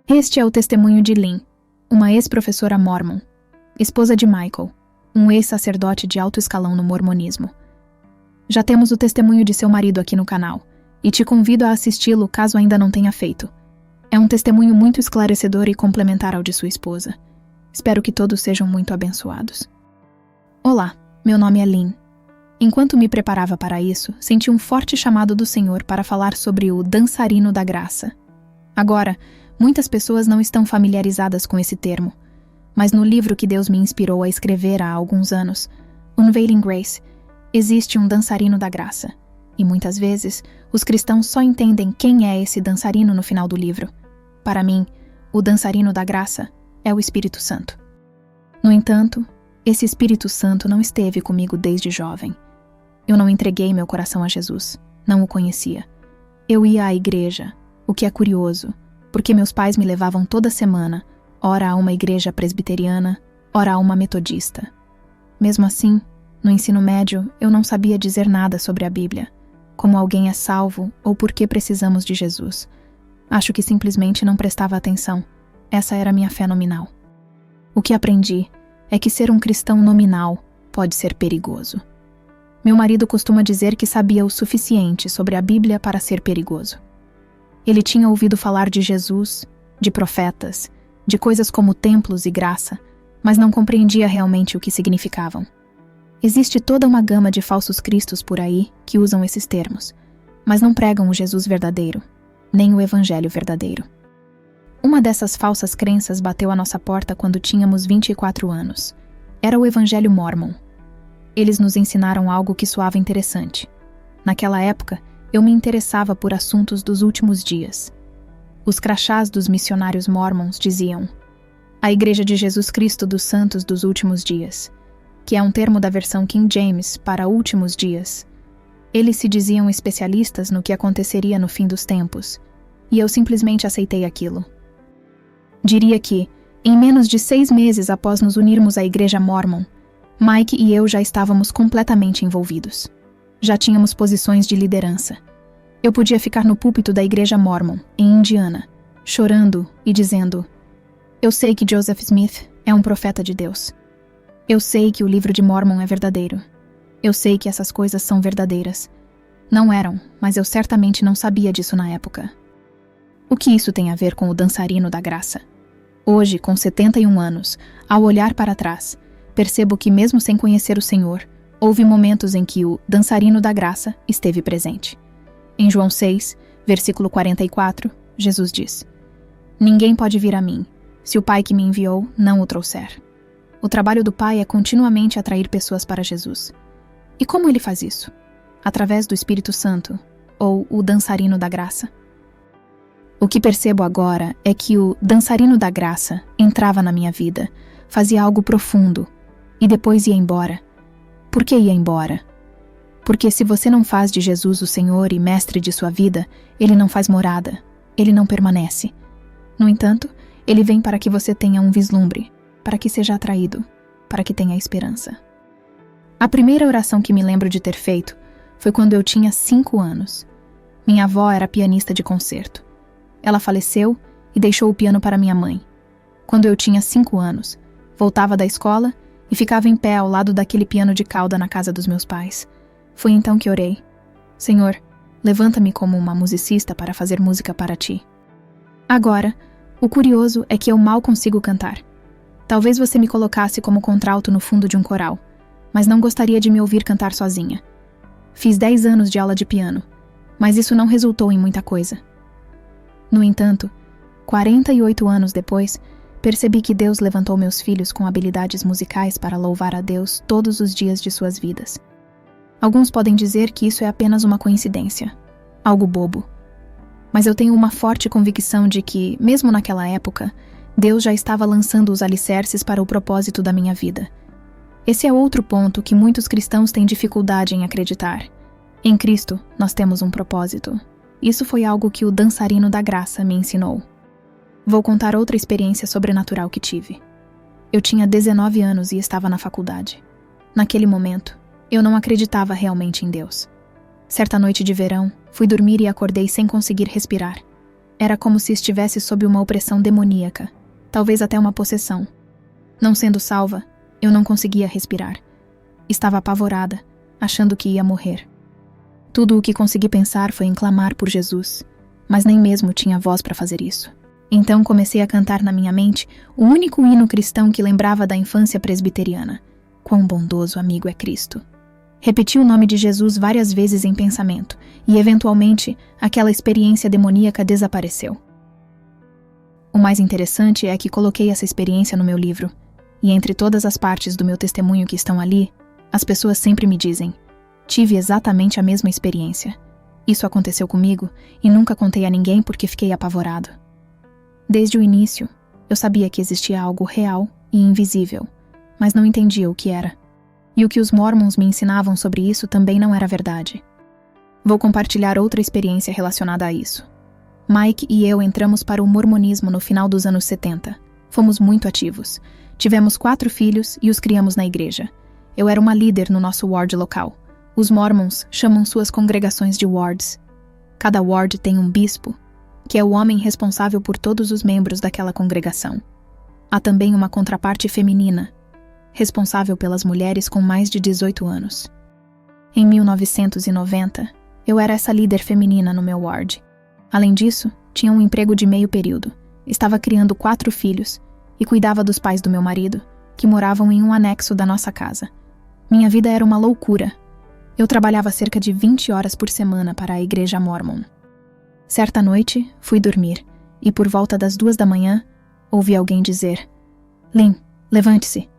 Este é o testemunho de Lynn, uma ex-professora mórmon, esposa de Michael, um ex-sacerdote de alto escalão no mormonismo. Já temos o testemunho de seu marido aqui no canal, e te convido a assisti-lo caso ainda não tenha feito. É um testemunho muito esclarecedor e complementar ao de sua esposa. Espero que todos sejam muito abençoados. Olá, meu nome é Lynn. Enquanto me preparava para isso, senti um forte chamado do Senhor para falar sobre o dançarino da graça. Agora, muitas pessoas não estão familiarizadas com esse termo, mas no livro que Deus me inspirou a escrever há alguns anos, Unveiling Grace, existe um dançarino da graça. E muitas vezes, os cristãos só entendem quem é esse dançarino no final do livro. Para mim, o dançarino da graça é o Espírito Santo. No entanto, esse Espírito Santo não esteve comigo desde jovem. Eu não entreguei meu coração a Jesus, não o conhecia. Eu ia à igreja, o que é curioso, porque meus pais me levavam toda semana, ora a uma igreja presbiteriana, ora a uma metodista. Mesmo assim, no ensino médio, eu não sabia dizer nada sobre a Bíblia, como alguém é salvo ou por que precisamos de Jesus. Acho que simplesmente não prestava atenção. Essa era minha fé nominal. O que aprendi é que ser um cristão nominal pode ser perigoso. Meu marido costuma dizer que sabia o suficiente sobre a Bíblia para ser perigoso. Ele tinha ouvido falar de Jesus, de profetas, de coisas como templos e graça, mas não compreendia realmente o que significavam. Existe toda uma gama de falsos cristos por aí que usam esses termos, mas não pregam o Jesus verdadeiro, nem o Evangelho verdadeiro. Uma dessas falsas crenças bateu à nossa porta quando tínhamos 24 anos. Era o Evangelho Mórmon. Eles nos ensinaram algo que soava interessante. Naquela época, eu me interessava por assuntos dos últimos dias. Os crachás dos missionários mórmons diziam: a Igreja de Jesus Cristo dos Santos dos Últimos Dias, que é um termo da versão King James para últimos dias. Eles se diziam especialistas no que aconteceria no fim dos tempos, e eu simplesmente aceitei aquilo. Diria que, em menos de 6 meses após nos unirmos à Igreja Mórmon, Mike e eu já estávamos completamente envolvidos. Já tínhamos posições de liderança. Eu podia ficar no púlpito da Igreja Mórmon, em Indiana, chorando e dizendo: eu sei que Joseph Smith é um profeta de Deus. Eu sei que o livro de Mórmon é verdadeiro. Eu sei que essas coisas são verdadeiras. Não eram, mas eu certamente não sabia disso na época. O que isso tem a ver com o dançarino da graça? Hoje, com 71 anos, ao olhar para trás, percebo que mesmo sem conhecer o Senhor, houve momentos em que o dançarino da graça esteve presente. Em João 6, versículo 44, Jesus diz: ninguém pode vir a mim, se o Pai que me enviou não o trouxer. O trabalho do Pai é continuamente atrair pessoas para Jesus. E como ele faz isso? Através do Espírito Santo, ou o dançarino da graça? O que percebo agora é que o dançarino da graça entrava na minha vida, fazia algo profundo, e depois ia embora. Por que ia embora? Porque se você não faz de Jesus o Senhor e mestre de sua vida, ele não faz morada, ele não permanece. No entanto, ele vem para que você tenha um vislumbre, para que seja atraído, para que tenha esperança. A primeira oração que me lembro de ter feito foi quando eu tinha 5 anos. Minha avó era pianista de concerto. Ela faleceu e deixou o piano para minha mãe. Quando eu tinha 5 anos, voltava da escola e ficava em pé ao lado daquele piano de cauda na casa dos meus pais. Foi então que orei: Senhor, levanta-me como uma musicista para fazer música para ti. Agora, o curioso é que eu mal consigo cantar. Talvez você me colocasse como contralto no fundo de um coral, mas não gostaria de me ouvir cantar sozinha. Fiz 10 anos de aula de piano, mas isso não resultou em muita coisa. No entanto, 48 anos depois, percebi que Deus levantou meus filhos com habilidades musicais para louvar a Deus todos os dias de suas vidas. Alguns podem dizer que isso é apenas uma coincidência, algo bobo. Mas eu tenho uma forte convicção de que, mesmo naquela época, Deus já estava lançando os alicerces para o propósito da minha vida. Esse é outro ponto que muitos cristãos têm dificuldade em acreditar. Em Cristo, nós temos um propósito. Isso foi algo que o dançarino da graça me ensinou. Vou contar outra experiência sobrenatural que tive. Eu tinha 19 anos e estava na faculdade. Naquele momento, eu não acreditava realmente em Deus. Certa noite de verão, fui dormir e acordei sem conseguir respirar. Era como se estivesse sob uma opressão demoníaca, talvez até uma possessão. Não sendo salva, eu não conseguia respirar. Estava apavorada, achando que ia morrer. Tudo o que consegui pensar foi em clamar por Jesus, mas nem mesmo tinha voz para fazer isso. Então comecei a cantar na minha mente o único hino cristão que lembrava da infância presbiteriana. Quão bondoso amigo é Cristo. Repeti o nome de Jesus várias vezes em pensamento, e eventualmente aquela experiência demoníaca desapareceu. O mais interessante é que coloquei essa experiência no meu livro, e entre todas as partes do meu testemunho que estão ali, as pessoas sempre me dizem: tive exatamente a mesma experiência. Isso aconteceu comigo e nunca contei a ninguém porque fiquei apavorado. Desde o início, eu sabia que existia algo real e invisível, mas não entendia o que era. E o que os Mormons me ensinavam sobre isso também não era verdade. Vou compartilhar outra experiência relacionada a isso. Mike e eu entramos para o mormonismo no final dos anos 70. Fomos muito ativos. Tivemos 4 filhos e os criamos na igreja. Eu era uma líder no nosso ward local. Os Mormons chamam suas congregações de wards. Cada ward tem um bispo, que é o homem responsável por todos os membros daquela congregação. Há também uma contraparte feminina, responsável pelas mulheres com mais de 18 anos. Em 1990, eu era essa líder feminina no meu ward. Além disso, tinha um emprego de meio período. Estava criando 4 filhos e cuidava dos pais do meu marido, que moravam em um anexo da nossa casa. Minha vida era uma loucura. Eu trabalhava cerca de 20 horas por semana para a igreja Mormon. Certa noite, fui dormir, e por volta das 2 da manhã, ouvi alguém dizer: Lynn, levante-se.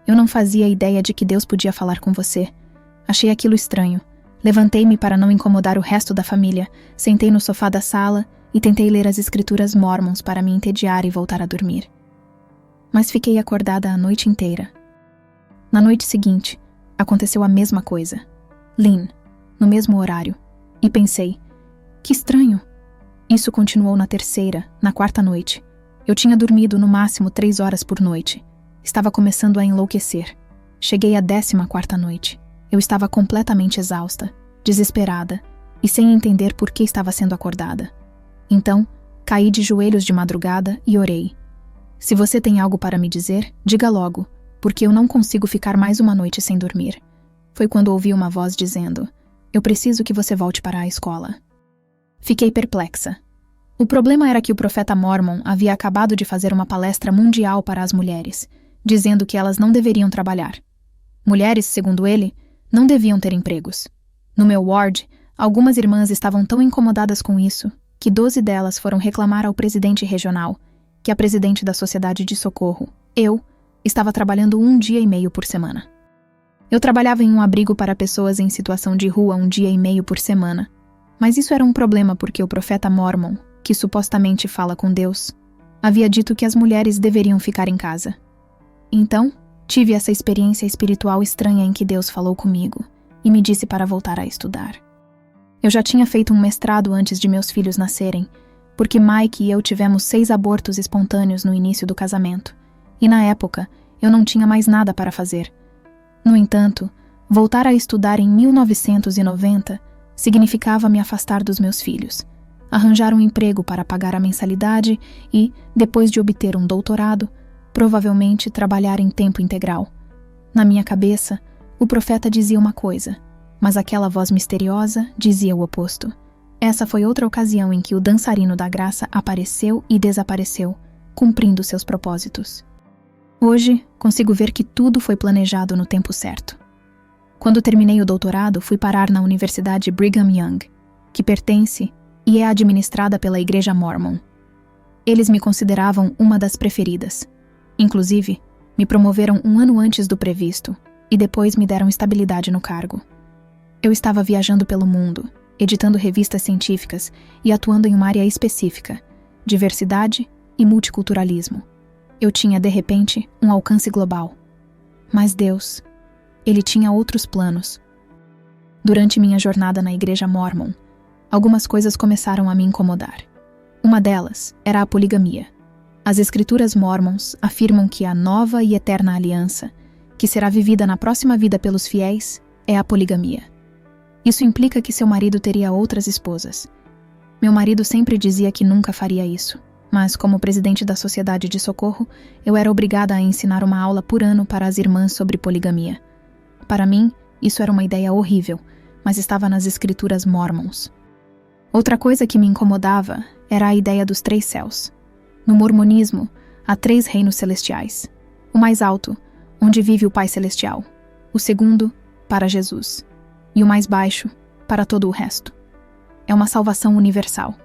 Eu não fazia ideia de que Deus podia falar com você. Achei aquilo estranho. Levantei-me para não incomodar o resto da família, sentei no sofá da sala e tentei ler as escrituras Mormons para me entediar e voltar a dormir. Mas fiquei acordada a noite inteira. Na noite seguinte, aconteceu a mesma coisa. Lynn, no mesmo horário. E pensei: que estranho. Isso continuou na terceira, na quarta noite. Eu tinha dormido no máximo 3 horas por noite. Estava começando a enlouquecer. Cheguei à 14ª noite. Eu estava completamente exausta, desesperada e sem entender por que estava sendo acordada. Então, caí de joelhos de madrugada e orei. Se você tem algo para me dizer, diga logo, porque eu não consigo ficar mais uma noite sem dormir. Foi quando ouvi uma voz dizendo: eu preciso que você volte para a escola. Fiquei perplexa. O problema era que o profeta Mormon havia acabado de fazer uma palestra mundial para as mulheres, dizendo que elas não deveriam trabalhar. Mulheres, segundo ele, não deviam ter empregos. No meu ward, algumas irmãs estavam tão incomodadas com isso que 12 delas foram reclamar ao presidente regional, que é a presidente da Sociedade de Socorro. Eu estava trabalhando 1 dia e meio por semana. Eu trabalhava em um abrigo para pessoas em situação de rua 1 dia e meio por semana. Mas isso era um problema porque o profeta Mormon, que supostamente fala com Deus, havia dito que as mulheres deveriam ficar em casa. Então, tive essa experiência espiritual estranha em que Deus falou comigo e me disse para voltar a estudar. Eu já tinha feito um mestrado antes de meus filhos nascerem, porque Mike e eu tivemos 6 abortos espontâneos no início do casamento, e na época eu não tinha mais nada para fazer. No entanto, voltar a estudar em 1990 significava me afastar dos meus filhos, arranjar um emprego para pagar a mensalidade e, depois de obter um doutorado, provavelmente trabalhar em tempo integral. Na minha cabeça, o profeta dizia uma coisa, mas aquela voz misteriosa dizia o oposto. Essa foi outra ocasião em que o dançarino da graça apareceu e desapareceu, cumprindo seus propósitos. Hoje, consigo ver que tudo foi planejado no tempo certo. Quando terminei o doutorado, fui parar na Universidade Brigham Young, que pertence e é administrada pela Igreja Mormon. Eles me consideravam uma das preferidas. Inclusive, me promoveram 1 ano antes do previsto e depois me deram estabilidade no cargo. Eu estava viajando pelo mundo, editando revistas científicas e atuando em uma área específica, diversidade e multiculturalismo. Eu tinha, de repente, um alcance global. Mas Deus, Ele tinha outros planos. Durante minha jornada na Igreja Mormon, algumas coisas começaram a me incomodar. Uma delas era a poligamia. As escrituras Mormons afirmam que a nova e eterna aliança, que será vivida na próxima vida pelos fiéis, é a poligamia. Isso implica que seu marido teria outras esposas. Meu marido sempre dizia que nunca faria isso, mas como presidente da Sociedade de Socorro, eu era obrigada a ensinar uma aula por ano para as irmãs sobre poligamia. Para mim, isso era uma ideia horrível, mas estava nas escrituras Mormons. Outra coisa que me incomodava era a ideia dos 3 céus. No mormonismo, há 3 reinos celestiais. O mais alto, onde vive o Pai Celestial. O segundo, para Jesus. E o mais baixo, para todo o resto. É uma salvação universal.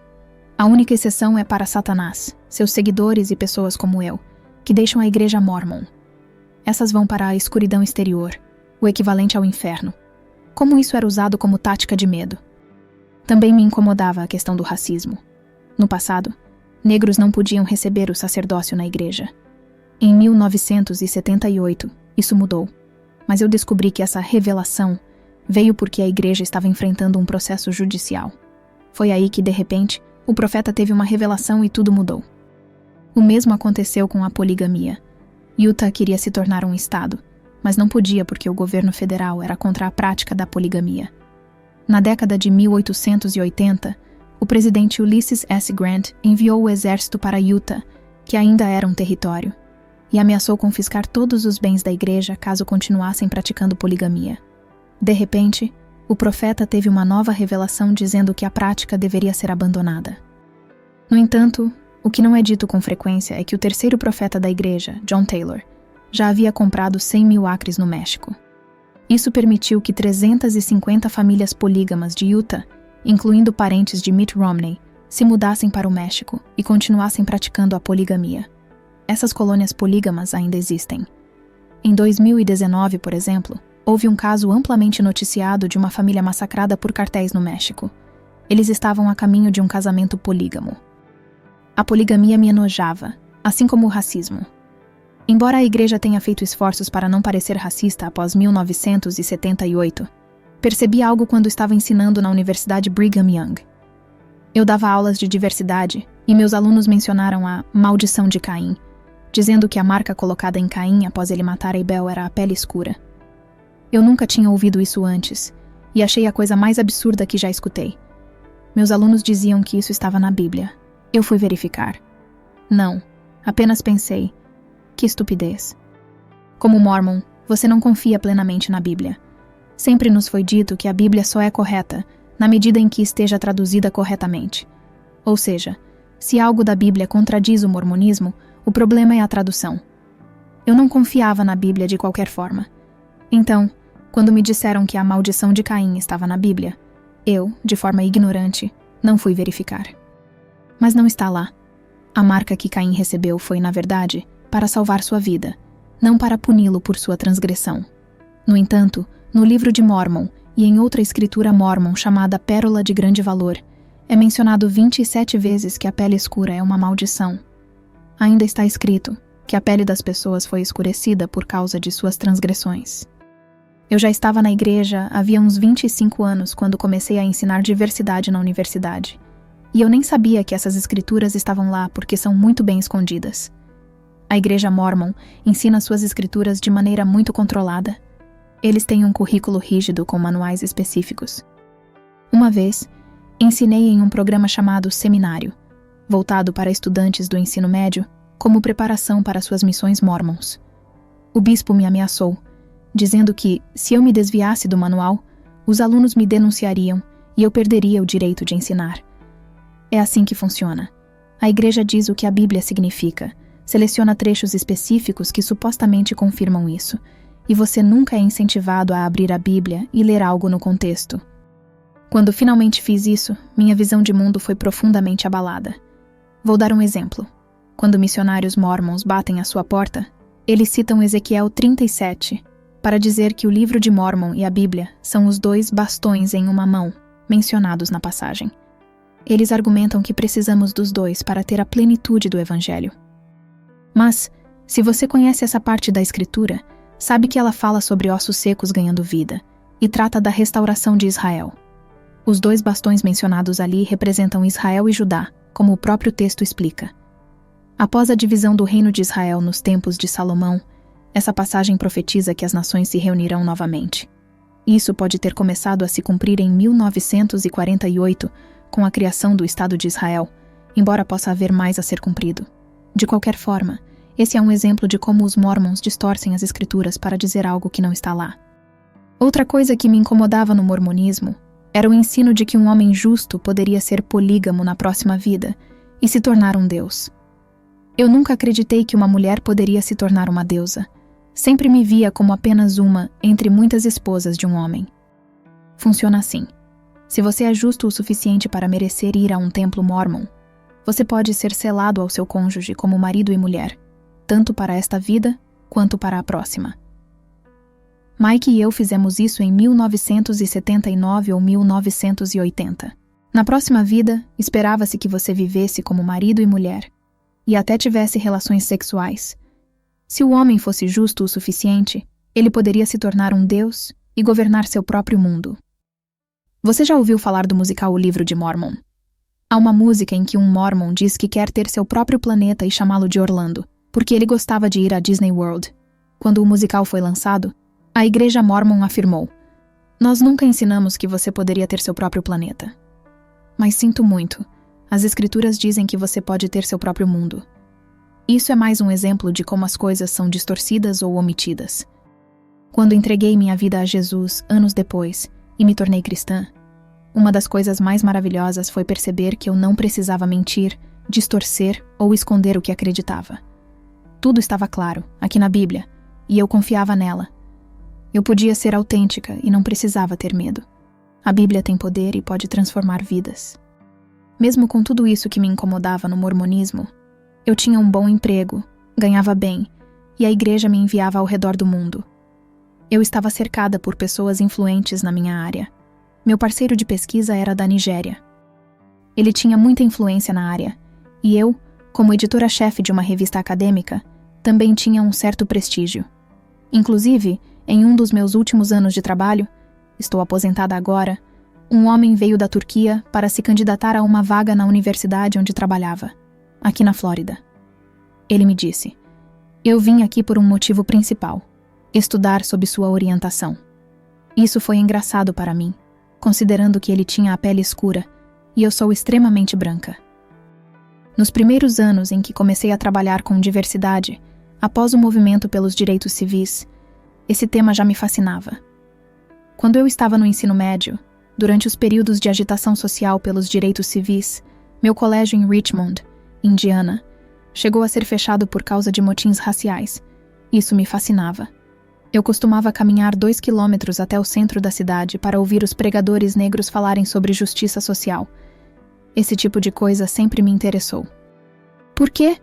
A única exceção é para Satanás, seus seguidores e pessoas como eu, que deixam a igreja Mormon. Essas vão para a escuridão exterior, o equivalente ao inferno. Como isso era usado como tática de medo. Também me incomodava a questão do racismo. No passado, negros não podiam receber o sacerdócio na igreja. Em 1978, isso mudou. Mas eu descobri que essa revelação veio porque a igreja estava enfrentando um processo judicial. Foi aí que, de repente, o profeta teve uma revelação e tudo mudou. O mesmo aconteceu com a poligamia. Utah queria se tornar um estado, mas não podia porque o governo federal era contra a prática da poligamia. Na década de 1880, o presidente Ulysses S. Grant enviou o exército para Utah, que ainda era um território, e ameaçou confiscar todos os bens da igreja caso continuassem praticando poligamia. De repente, o profeta teve uma nova revelação dizendo que a prática deveria ser abandonada. No entanto, o que não é dito com frequência é que o terceiro profeta da igreja, John Taylor, já havia comprado 100 mil acres no México. Isso permitiu que 350 famílias polígamas de Utah, incluindo parentes de Mitt Romney, se mudassem para o México e continuassem praticando a poligamia. Essas colônias polígamas ainda existem. Em 2019, por exemplo, houve um caso amplamente noticiado de uma família massacrada por cartéis no México. Eles estavam a caminho de um casamento polígamo. A poligamia me enojava, assim como o racismo. Embora a igreja tenha feito esforços para não parecer racista após 1978, percebi algo quando estava ensinando na Universidade Brigham Young. Eu dava aulas de diversidade e meus alunos mencionaram a maldição de Caim, dizendo que a marca colocada em Caim após ele matar Abel era a pele escura. Eu nunca tinha ouvido isso antes e achei a coisa mais absurda que já escutei. Meus alunos diziam que isso estava na Bíblia. Eu fui verificar. Não, apenas pensei, que estupidez. Como Mormon, você não confia plenamente na Bíblia. Sempre nos foi dito que a Bíblia só é correta na medida em que esteja traduzida corretamente. Ou seja, se algo da Bíblia contradiz o mormonismo, o problema é a tradução. Eu não confiava na Bíblia de qualquer forma. Então, quando me disseram que a maldição de Caim estava na Bíblia, eu, de forma ignorante, não fui verificar. Mas não está lá. A marca que Caim recebeu foi, na verdade, para salvar sua vida, não para puni-lo por sua transgressão. No entanto, no livro de Mormon e em outra escritura Mormon chamada Pérola de Grande Valor, é mencionado 27 vezes que a pele escura é uma maldição. Ainda está escrito que a pele das pessoas foi escurecida por causa de suas transgressões. Eu já estava na igreja havia uns 25 anos quando comecei a ensinar diversidade na universidade. E eu nem sabia que essas escrituras estavam lá porque são muito bem escondidas. A igreja Mormon ensina suas escrituras de maneira muito controlada. Eles têm um currículo rígido com manuais específicos. Uma vez, ensinei em um programa chamado Seminário, voltado para estudantes do ensino médio, como preparação para suas missões mormons. O bispo me ameaçou, dizendo que, se eu me desviasse do manual, os alunos me denunciariam e eu perderia o direito de ensinar. É assim que funciona. A igreja diz o que a Bíblia significa, seleciona trechos específicos que supostamente confirmam isso, e você nunca é incentivado a abrir a Bíblia e ler algo no contexto. Quando finalmente fiz isso, minha visão de mundo foi profundamente abalada. Vou dar um exemplo. Quando missionários mormons batem à sua porta, eles citam Ezequiel 37, para dizer que o livro de Mormon e a Bíblia são os 2 bastões em uma mão, mencionados na passagem. Eles argumentam que precisamos dos 2 para ter a plenitude do Evangelho. Mas, se você conhece essa parte da Escritura, sabe que ela fala sobre ossos secos ganhando vida, e trata da restauração de Israel. Os 2 bastões mencionados ali representam Israel e Judá, como o próprio texto explica. Após a divisão do reino de Israel nos tempos de Salomão, essa passagem profetiza que as nações se reunirão novamente. Isso pode ter começado a se cumprir em 1948, com a criação do Estado de Israel, embora possa haver mais a ser cumprido. De qualquer forma, esse é um exemplo de como os Mormons distorcem as escrituras para dizer algo que não está lá. Outra coisa que me incomodava no mormonismo era o ensino de que um homem justo poderia ser polígamo na próxima vida e se tornar um deus. Eu nunca acreditei que uma mulher poderia se tornar uma deusa. Sempre me via como apenas uma entre muitas esposas de um homem. Funciona assim. Se você é justo o suficiente para merecer ir a um templo mormon, você pode ser selado ao seu cônjuge como marido e mulher, tanto para esta vida quanto para a próxima. Mike e eu fizemos isso em 1979 ou 1980. Na próxima vida, esperava-se que você vivesse como marido e mulher, e até tivesse relações sexuais. Se o homem fosse justo o suficiente, ele poderia se tornar um deus e governar seu próprio mundo. Você já ouviu falar do musical O Livro de Mormon? Há uma música em que um mormon diz que quer ter seu próprio planeta e chamá-lo de Orlando, porque ele gostava de ir a Disney World. Quando o musical foi lançado, a Igreja Mormon afirmou: "Nós nunca ensinamos que você poderia ter seu próprio planeta. Mas sinto muito, as escrituras dizem que você pode ter seu próprio mundo." Isso é mais um exemplo de como as coisas são distorcidas ou omitidas. Quando entreguei minha vida a Jesus anos depois e me tornei cristã, uma das coisas mais maravilhosas foi perceber que eu não precisava mentir, distorcer ou esconder o que acreditava. Tudo estava claro, aqui na Bíblia, e eu confiava nela. Eu podia ser autêntica e não precisava ter medo. A Bíblia tem poder e pode transformar vidas. Mesmo com tudo isso que me incomodava no mormonismo, eu tinha um bom emprego, ganhava bem, e a igreja me enviava ao redor do mundo. Eu estava cercada por pessoas influentes na minha área. Meu parceiro de pesquisa era da Nigéria. Ele tinha muita influência na área, e eu, como editora-chefe de uma revista acadêmica, também tinha um certo prestígio. Inclusive, em um dos meus últimos anos de trabalho, estou aposentada agora, um homem veio da Turquia para se candidatar a uma vaga na universidade onde trabalhava, aqui na Flórida. Ele me disse: "Eu vim aqui por um motivo principal, estudar sob sua orientação." Isso foi engraçado para mim, considerando que ele tinha a pele escura e eu sou extremamente branca. Nos primeiros anos em que comecei a trabalhar com diversidade, após o movimento pelos direitos civis, esse tema já me fascinava. Quando eu estava no ensino médio, durante os períodos de agitação social pelos direitos civis, meu colégio em Richmond, Indiana, chegou a ser fechado por causa de motins raciais. Isso me fascinava. Eu costumava caminhar 2 quilômetros até o centro da cidade para ouvir os pregadores negros falarem sobre justiça social. Esse tipo de coisa sempre me interessou. Por quê?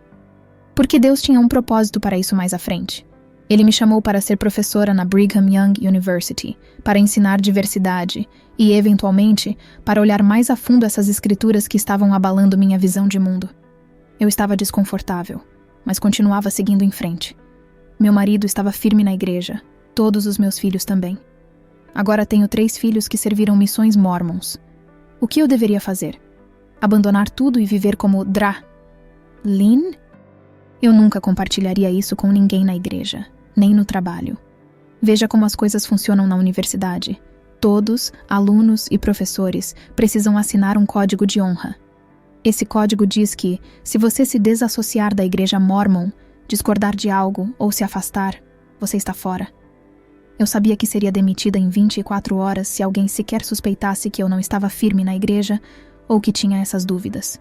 Porque Deus tinha um propósito para isso mais à frente. Ele me chamou para ser professora na Brigham Young University, para ensinar diversidade e, eventualmente, para olhar mais a fundo essas escrituras que estavam abalando minha visão de mundo. Eu estava desconfortável, mas continuava seguindo em frente. Meu marido estava firme na igreja, todos os meus filhos também. Agora tenho 3 filhos que serviram missões mormons. O que eu deveria fazer? Abandonar tudo e viver como Lynn? Eu nunca compartilharia isso com ninguém na igreja, nem no trabalho. Veja como as coisas funcionam na universidade. Todos, alunos e professores, precisam assinar um código de honra. Esse código diz que, se você se desassociar da igreja mormon, discordar de algo ou se afastar, você está fora. Eu sabia que seria demitida em 24 horas se alguém sequer suspeitasse que eu não estava firme na igreja ou que tinha essas dúvidas.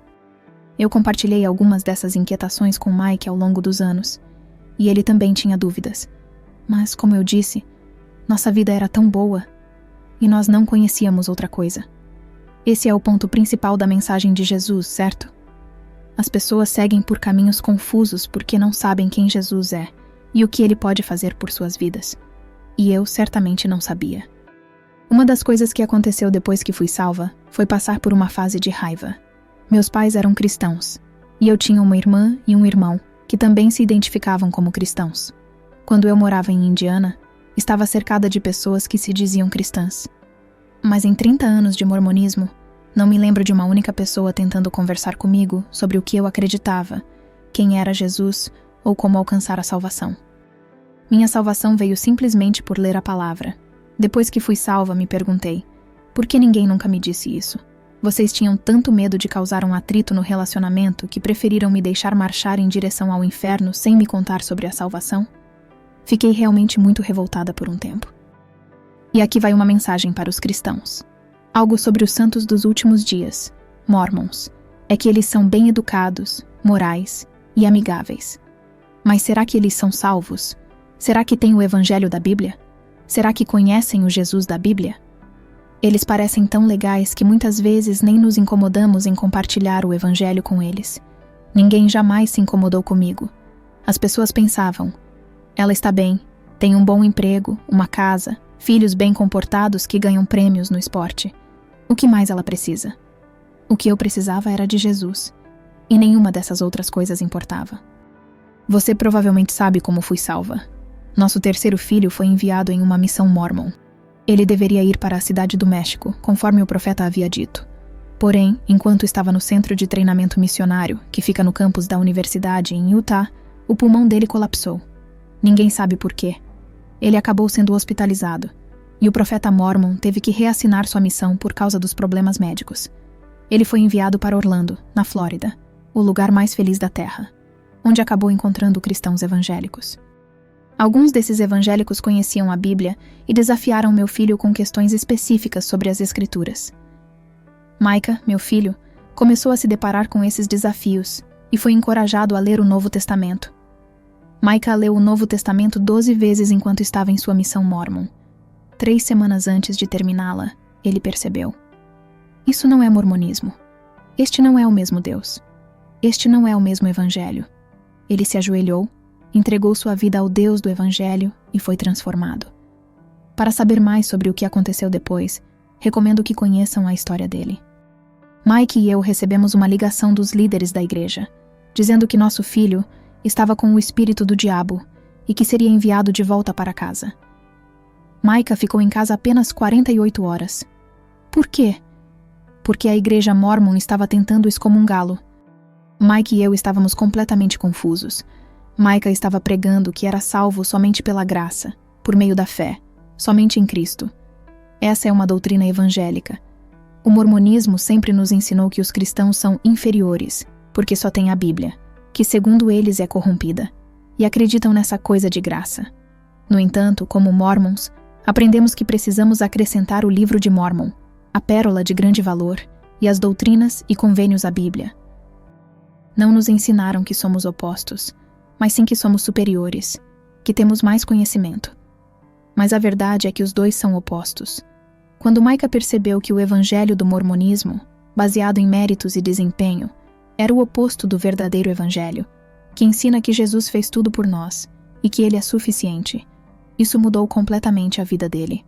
Eu compartilhei algumas dessas inquietações com Mike ao longo dos anos, e ele também tinha dúvidas. Mas, como eu disse, nossa vida era tão boa, e nós não conhecíamos outra coisa. Esse é o ponto principal da mensagem de Jesus, certo? As pessoas seguem por caminhos confusos porque não sabem quem Jesus é e o que ele pode fazer por suas vidas. E eu certamente não sabia. Uma das coisas que aconteceu depois que fui salva foi passar por uma fase de raiva. Meus pais eram cristãos, e eu tinha uma irmã e um irmão que também se identificavam como cristãos. Quando eu morava em Indiana, estava cercada de pessoas que se diziam cristãs. Mas em 30 anos de mormonismo, não me lembro de uma única pessoa tentando conversar comigo sobre o que eu acreditava, quem era Jesus ou como alcançar a salvação. Minha salvação veio simplesmente por ler a palavra. Depois que fui salva, me perguntei, por que ninguém nunca me disse isso? Vocês tinham tanto medo de causar um atrito no relacionamento que preferiram me deixar marchar em direção ao inferno sem me contar sobre a salvação? Fiquei realmente muito revoltada por um tempo. E aqui vai uma mensagem para os cristãos. Algo sobre os santos dos últimos dias, Mormons, é que eles são bem educados, morais e amigáveis. Mas será que eles são salvos? Será que têm o Evangelho da Bíblia? Será que conhecem o Jesus da Bíblia? Eles parecem tão legais que muitas vezes nem nos incomodamos em compartilhar o Evangelho com eles. Ninguém jamais se incomodou comigo. As pessoas pensavam, ela está bem, tem um bom emprego, uma casa, filhos bem comportados que ganham prêmios no esporte. O que mais ela precisa? O que eu precisava era de Jesus. E nenhuma dessas outras coisas importava. Você provavelmente sabe como fui salva. Nosso terceiro filho foi enviado em uma missão Mormon. Ele deveria ir para a cidade do México, conforme o profeta havia dito. Porém, enquanto estava no centro de treinamento missionário, que fica no campus da universidade em Utah, o pulmão dele colapsou. Ninguém sabe por quê. Ele acabou sendo hospitalizado, e o profeta Mormon teve que reassinar sua missão por causa dos problemas médicos. Ele foi enviado para Orlando, na Flórida, o lugar mais feliz da Terra, onde acabou encontrando cristãos evangélicos. Alguns desses evangélicos conheciam a Bíblia e desafiaram meu filho com questões específicas sobre as Escrituras. Micah, meu filho, começou a se deparar com esses desafios e foi encorajado a ler o Novo Testamento. Micah leu o Novo Testamento 12 vezes enquanto estava em sua missão Mormon. 3 semanas antes de terminá-la, ele percebeu. Isso não é mormonismo. Este não é o mesmo Deus. Este não é o mesmo Evangelho. Ele se ajoelhou, entregou sua vida ao Deus do Evangelho e foi transformado. Para saber mais sobre o que aconteceu depois, recomendo que conheçam a história dele. Mike e eu recebemos uma ligação dos líderes da igreja, dizendo que nosso filho estava com o espírito do diabo e que seria enviado de volta para casa. Micah ficou em casa apenas 48 horas. Por quê? Porque a igreja Mormon estava tentando excomungá-lo. Mike e eu estávamos completamente confusos. Micah estava pregando que era salvo somente pela graça, por meio da fé, somente em Cristo. Essa é uma doutrina evangélica. O mormonismo sempre nos ensinou que os cristãos são inferiores, porque só tem a Bíblia, que segundo eles é corrompida, e acreditam nessa coisa de graça. No entanto, como Mormons, aprendemos que precisamos acrescentar o livro de Mormon, a pérola de grande valor, e as doutrinas e convênios à Bíblia. Não nos ensinaram que somos opostos, mas sim que somos superiores, que temos mais conhecimento. Mas a verdade é que os dois são opostos. Quando Micah percebeu que o evangelho do mormonismo, baseado em méritos e desempenho, era o oposto do verdadeiro evangelho, que ensina que Jesus fez tudo por nós e que ele é suficiente, isso mudou completamente a vida dele.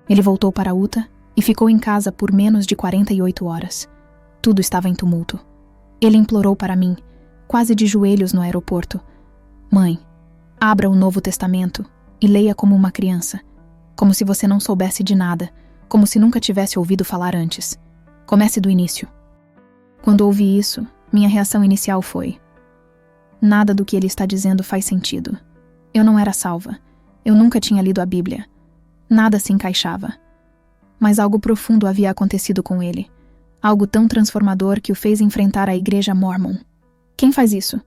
Ele voltou para Utah e ficou em casa por menos de 48 horas. Tudo estava em tumulto. Ele implorou para mim, quase de joelhos no aeroporto: Mãe, abra o Novo Testamento e leia como uma criança, como se você não soubesse de nada, como se nunca tivesse ouvido falar antes. Comece do início. Quando ouvi isso, minha reação inicial foi: nada do que ele está dizendo faz sentido. Eu não era salva. Eu nunca tinha lido a Bíblia. Nada se encaixava. Mas algo profundo havia acontecido com ele. Algo tão transformador que o fez enfrentar a igreja Mormon. Quem faz isso?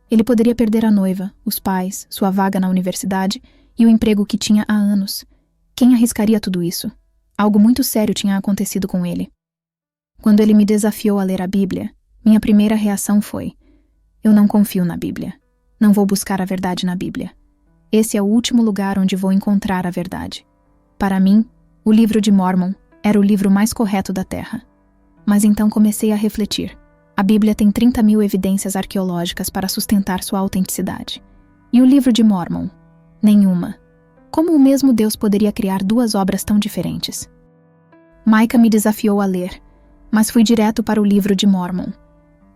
Ele poderia perder a noiva, os pais, sua vaga na universidade e o emprego que tinha há anos. Quem arriscaria tudo isso? Algo muito sério tinha acontecido com ele. Quando ele me desafiou a ler a Bíblia, minha primeira reação foi: eu não confio na Bíblia. Não vou buscar a verdade na Bíblia. Esse é o último lugar onde vou encontrar a verdade. Para mim, o livro de Mormon era o livro mais correto da Terra. Mas então comecei a refletir. A Bíblia tem 30.000 evidências arqueológicas para sustentar sua autenticidade. E o livro de Mormon? Nenhuma. Como o mesmo Deus poderia criar 2 obras tão diferentes? Micah me desafiou a ler, mas fui direto para o livro de Mormon.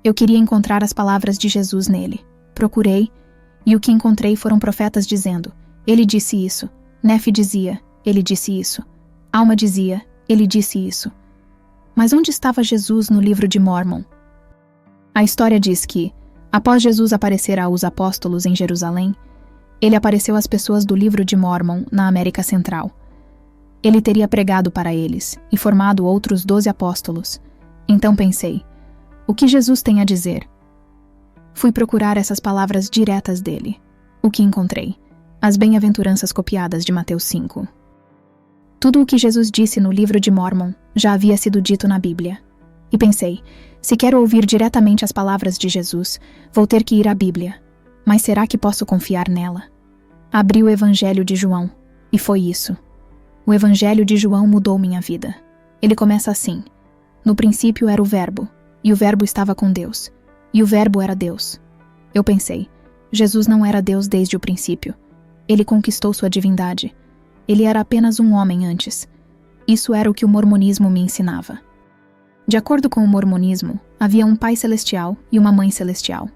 Eu queria encontrar as palavras de Jesus nele. Procurei, e o que encontrei foram profetas dizendo: ele disse isso. Nefe dizia: ele disse isso. Alma dizia: ele disse isso. Mas onde estava Jesus no livro de Mormon? A história diz que, após Jesus aparecer aos apóstolos em Jerusalém, ele apareceu às pessoas do livro de Mormon na América Central. Ele teria pregado para eles e formado outros 12 apóstolos, Então pensei, o que Jesus tem a dizer? Fui procurar essas palavras diretas dele. O que encontrei? As bem-aventuranças copiadas de Mateus 5. Tudo o que Jesus disse no livro de Mórmon já havia sido dito na Bíblia. E pensei, se quero ouvir diretamente as palavras de Jesus, vou ter que ir à Bíblia. Mas será que posso confiar nela? Abri o Evangelho de João, e foi isso. O Evangelho de João mudou minha vida. Ele começa assim: no princípio era o Verbo, e o Verbo estava com Deus, e o Verbo era Deus. Eu pensei, Jesus não era Deus desde o princípio. Ele conquistou sua divindade. Ele era apenas um homem antes. Isso era o que o mormonismo me ensinava. De acordo com o mormonismo, havia um Pai Celestial e uma Mãe Celestial.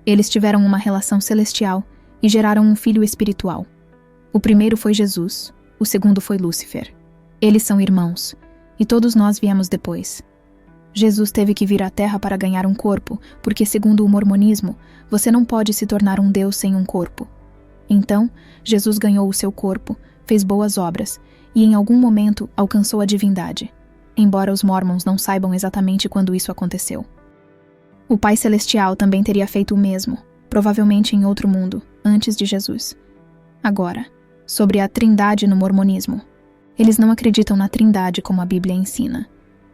Eles tiveram uma relação celestial e geraram um filho espiritual. O primeiro foi Jesus, o segundo foi Lúcifer. Eles são irmãos, e todos nós viemos depois. Jesus teve que vir à Terra para ganhar um corpo, porque, segundo o mormonismo, você não pode se tornar um Deus sem um corpo. Então, Jesus ganhou o seu corpo, fez boas obras, e em algum momento alcançou a divindade, embora os mormons não saibam exatamente quando isso aconteceu. O Pai Celestial também teria feito o mesmo, provavelmente em outro mundo, antes de Jesus. Agora, sobre a Trindade no mormonismo. Eles não acreditam na Trindade como a Bíblia ensina.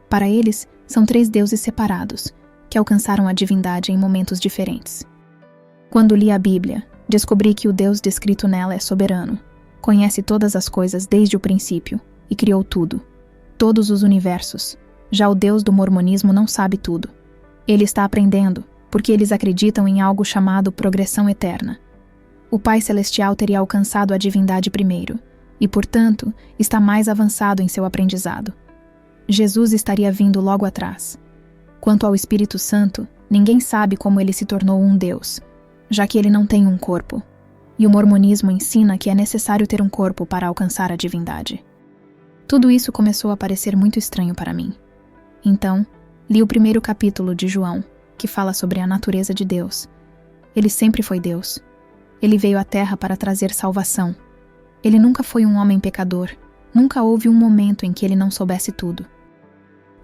Para eles, são 3 deuses separados, que alcançaram a divindade em momentos diferentes. Quando li a Bíblia, descobri que o Deus descrito nela é soberano, conhece todas as coisas desde o princípio e criou tudo, todos os universos. Já o Deus do mormonismo não sabe tudo. Ele está aprendendo, porque eles acreditam em algo chamado progressão eterna. O Pai Celestial teria alcançado a divindade primeiro, e, portanto, está mais avançado em seu aprendizado. Jesus estaria vindo logo atrás. Quanto ao Espírito Santo, ninguém sabe como ele se tornou um Deus, já que ele não tem um corpo. E o mormonismo ensina que é necessário ter um corpo para alcançar a divindade. Tudo isso começou a parecer muito estranho para mim. Então, li o primeiro capítulo de João, que fala sobre a natureza de Deus. Ele sempre foi Deus. Ele veio à Terra para trazer salvação. Ele nunca foi um homem pecador. Nunca houve um momento em que ele não soubesse tudo.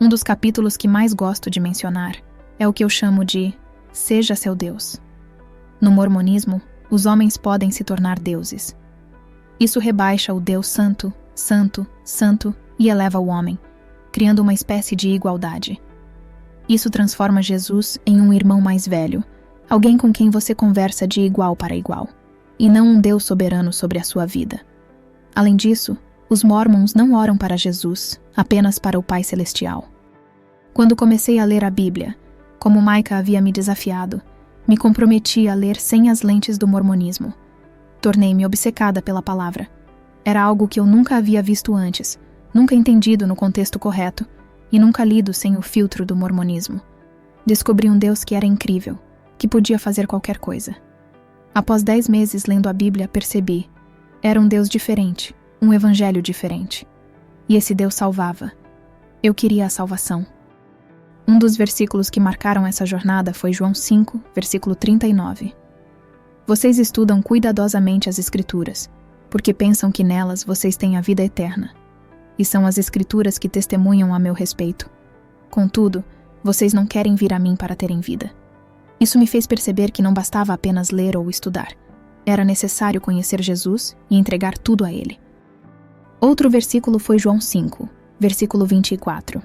Um dos capítulos que mais gosto de mencionar é o que eu chamo de Seja seu Deus. No mormonismo, os homens podem se tornar deuses. Isso rebaixa o Deus Santo, Santo, Santo e eleva o homem, criando uma espécie de igualdade. Isso transforma Jesus em um irmão mais velho, alguém com quem você conversa de igual para igual, e não um Deus soberano sobre a sua vida. Além disso, os mormons não oram para Jesus, apenas para o Pai Celestial. Quando comecei a ler a Bíblia, como Micah havia me desafiado, me comprometi a ler sem as lentes do mormonismo. Tornei-me obcecada pela palavra. Era algo que eu nunca havia visto antes, nunca entendido no contexto correto, e nunca lido sem o filtro do mormonismo. Descobri um Deus que era incrível, que podia fazer qualquer coisa. Após 10 meses lendo a Bíblia, percebi. Era um Deus diferente, um evangelho diferente. E esse Deus salvava. Eu queria a salvação. Um dos versículos que marcaram essa jornada foi João 5, versículo 39. Vocês estudam cuidadosamente as Escrituras, porque pensam que nelas vocês têm a vida eterna. E são as Escrituras que testemunham a meu respeito. Contudo, vocês não querem vir a mim para terem vida. Isso me fez perceber que não bastava apenas ler ou estudar. Era necessário conhecer Jesus e entregar tudo a Ele. Outro versículo foi João 5, versículo 24.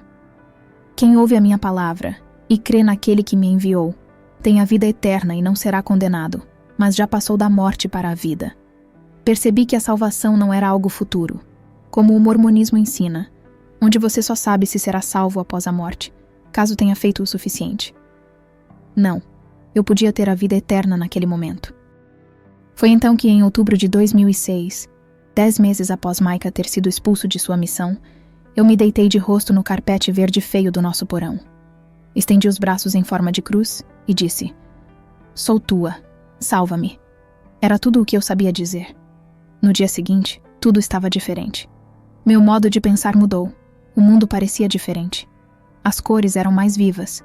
Quem ouve a minha palavra e crê naquele que me enviou, tem a vida eterna e não será condenado, mas já passou da morte para a vida. Percebi que a salvação não era algo futuro, como o mormonismo ensina, onde você só sabe se será salvo após a morte, caso tenha feito o suficiente. Não, eu podia ter a vida eterna naquele momento. Foi então que, em outubro de 2006, 10 meses após Micah ter sido expulso de sua missão, eu me deitei de rosto no carpete verde feio do nosso porão. Estendi os braços em forma de cruz e disse: Sou tua, salva-me. Era tudo o que eu sabia dizer. No dia seguinte, tudo estava diferente. Meu modo de pensar mudou. O mundo parecia diferente. As cores eram mais vivas.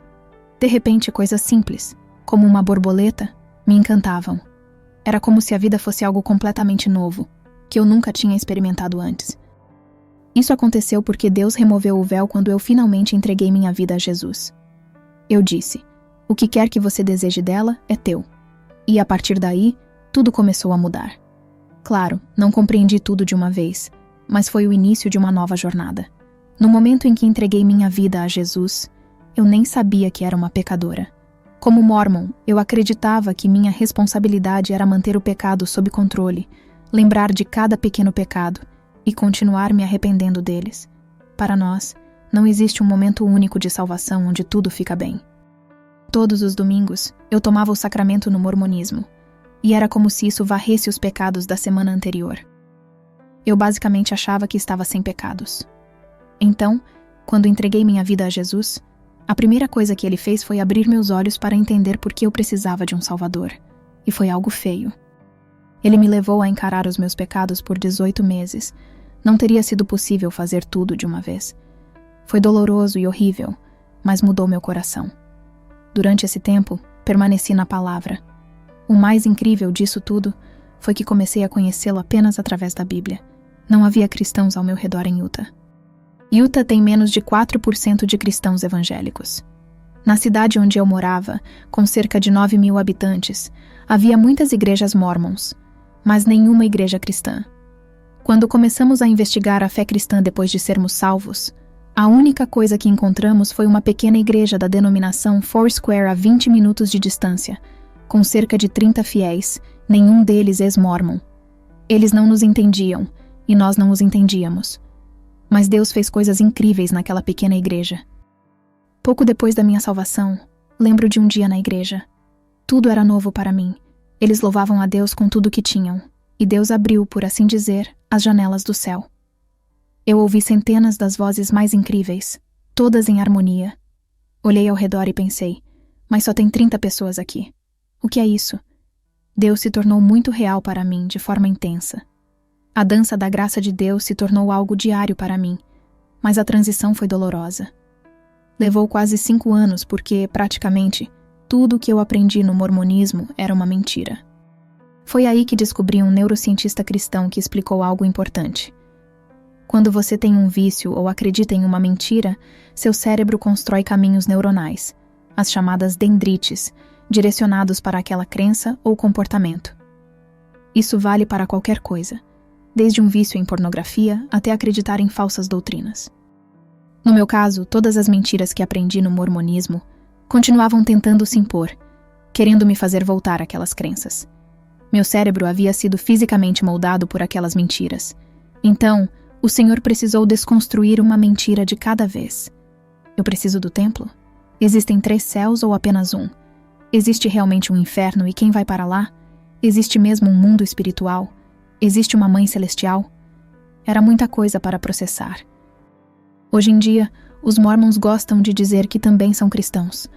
De repente, coisas simples, como uma borboleta, me encantavam. Era como se a vida fosse algo completamente novo, que eu nunca tinha experimentado antes. Isso aconteceu porque Deus removeu o véu quando eu finalmente entreguei minha vida a Jesus. Eu disse: o que quer que você deseje dela é teu. E a partir daí, tudo começou a mudar. Claro, não compreendi tudo de uma vez, mas foi o início de uma nova jornada. No momento em que entreguei minha vida a Jesus, eu nem sabia que era uma pecadora. Como mórmon, eu acreditava que minha responsabilidade era manter o pecado sob controle, lembrar de cada pequeno pecado e continuar me arrependendo deles. Para nós, não existe um momento único de salvação onde tudo fica bem. Todos os domingos, eu tomava o sacramento no mormonismo, e era como se isso varresse os pecados da semana anterior. Eu basicamente achava que estava sem pecados. Então, quando entreguei minha vida a Jesus, a primeira coisa que ele fez foi abrir meus olhos para entender por que eu precisava de um Salvador. E foi algo feio. Ele me levou a encarar os meus pecados por 18 meses. Não teria sido possível fazer tudo de uma vez. Foi doloroso e horrível, mas mudou meu coração. Durante esse tempo, permaneci na palavra. O mais incrível disso tudo foi que comecei a conhecê-lo apenas através da Bíblia. Não havia cristãos ao meu redor em Utah. Utah tem menos de 4% de cristãos evangélicos. Na cidade onde eu morava, com cerca de 9.000 habitantes, havia muitas igrejas mórmons, mas nenhuma igreja cristã. Quando começamos a investigar a fé cristã depois de sermos salvos, a única coisa que encontramos foi uma pequena igreja da denominação Foursquare a 20 minutos de distância, com cerca de 30 fiéis, nenhum deles ex-mórmon. Eles não nos entendiam, e nós não os entendíamos. Mas Deus fez coisas incríveis naquela pequena igreja. Pouco depois da minha salvação, lembro de um dia na igreja. Tudo era novo para mim. Eles louvavam a Deus com tudo o que tinham, e Deus abriu, por assim dizer, as janelas do céu. Eu ouvi centenas das vozes mais incríveis, todas em harmonia. Olhei ao redor e pensei, mas só tem 30 pessoas aqui. O que é isso? Deus se tornou muito real para mim, de forma intensa. A dança da graça de Deus se tornou algo diário para mim, mas a transição foi dolorosa. Levou quase 5 anos porque, praticamente, tudo o que eu aprendi no mormonismo era uma mentira. Foi aí que descobri um neurocientista cristão que explicou algo importante. Quando você tem um vício ou acredita em uma mentira, seu cérebro constrói caminhos neuronais, as chamadas dendrites, direcionados para aquela crença ou comportamento. Isso vale para qualquer coisa, desde um vício em pornografia até acreditar em falsas doutrinas. No meu caso, todas as mentiras que aprendi no mormonismo continuavam tentando se impor, querendo me fazer voltar àquelas crenças. Meu cérebro havia sido fisicamente moldado por aquelas mentiras. Então, o Senhor precisou desconstruir uma mentira de cada vez. Eu preciso do templo? Existem 3 céus ou apenas um? Existe realmente um inferno e quem vai para lá? Existe mesmo um mundo espiritual? Existe uma mãe celestial? Era muita coisa para processar. Hoje em dia, os mormons gostam de dizer que também são cristãos,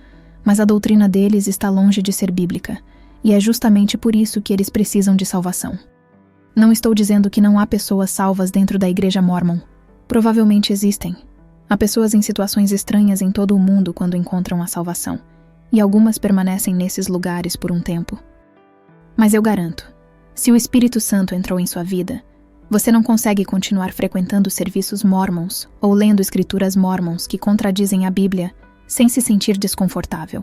mas a doutrina deles está longe de ser bíblica, e é justamente por isso que eles precisam de salvação. Não estou dizendo que não há pessoas salvas dentro da igreja mórmon. Provavelmente existem. Há pessoas em situações estranhas em todo o mundo quando encontram a salvação, e algumas permanecem nesses lugares por um tempo. Mas eu garanto, se o Espírito Santo entrou em sua vida, você não consegue continuar frequentando serviços mórmons ou lendo escrituras mórmons que contradizem a Bíblia sem se sentir desconfortável.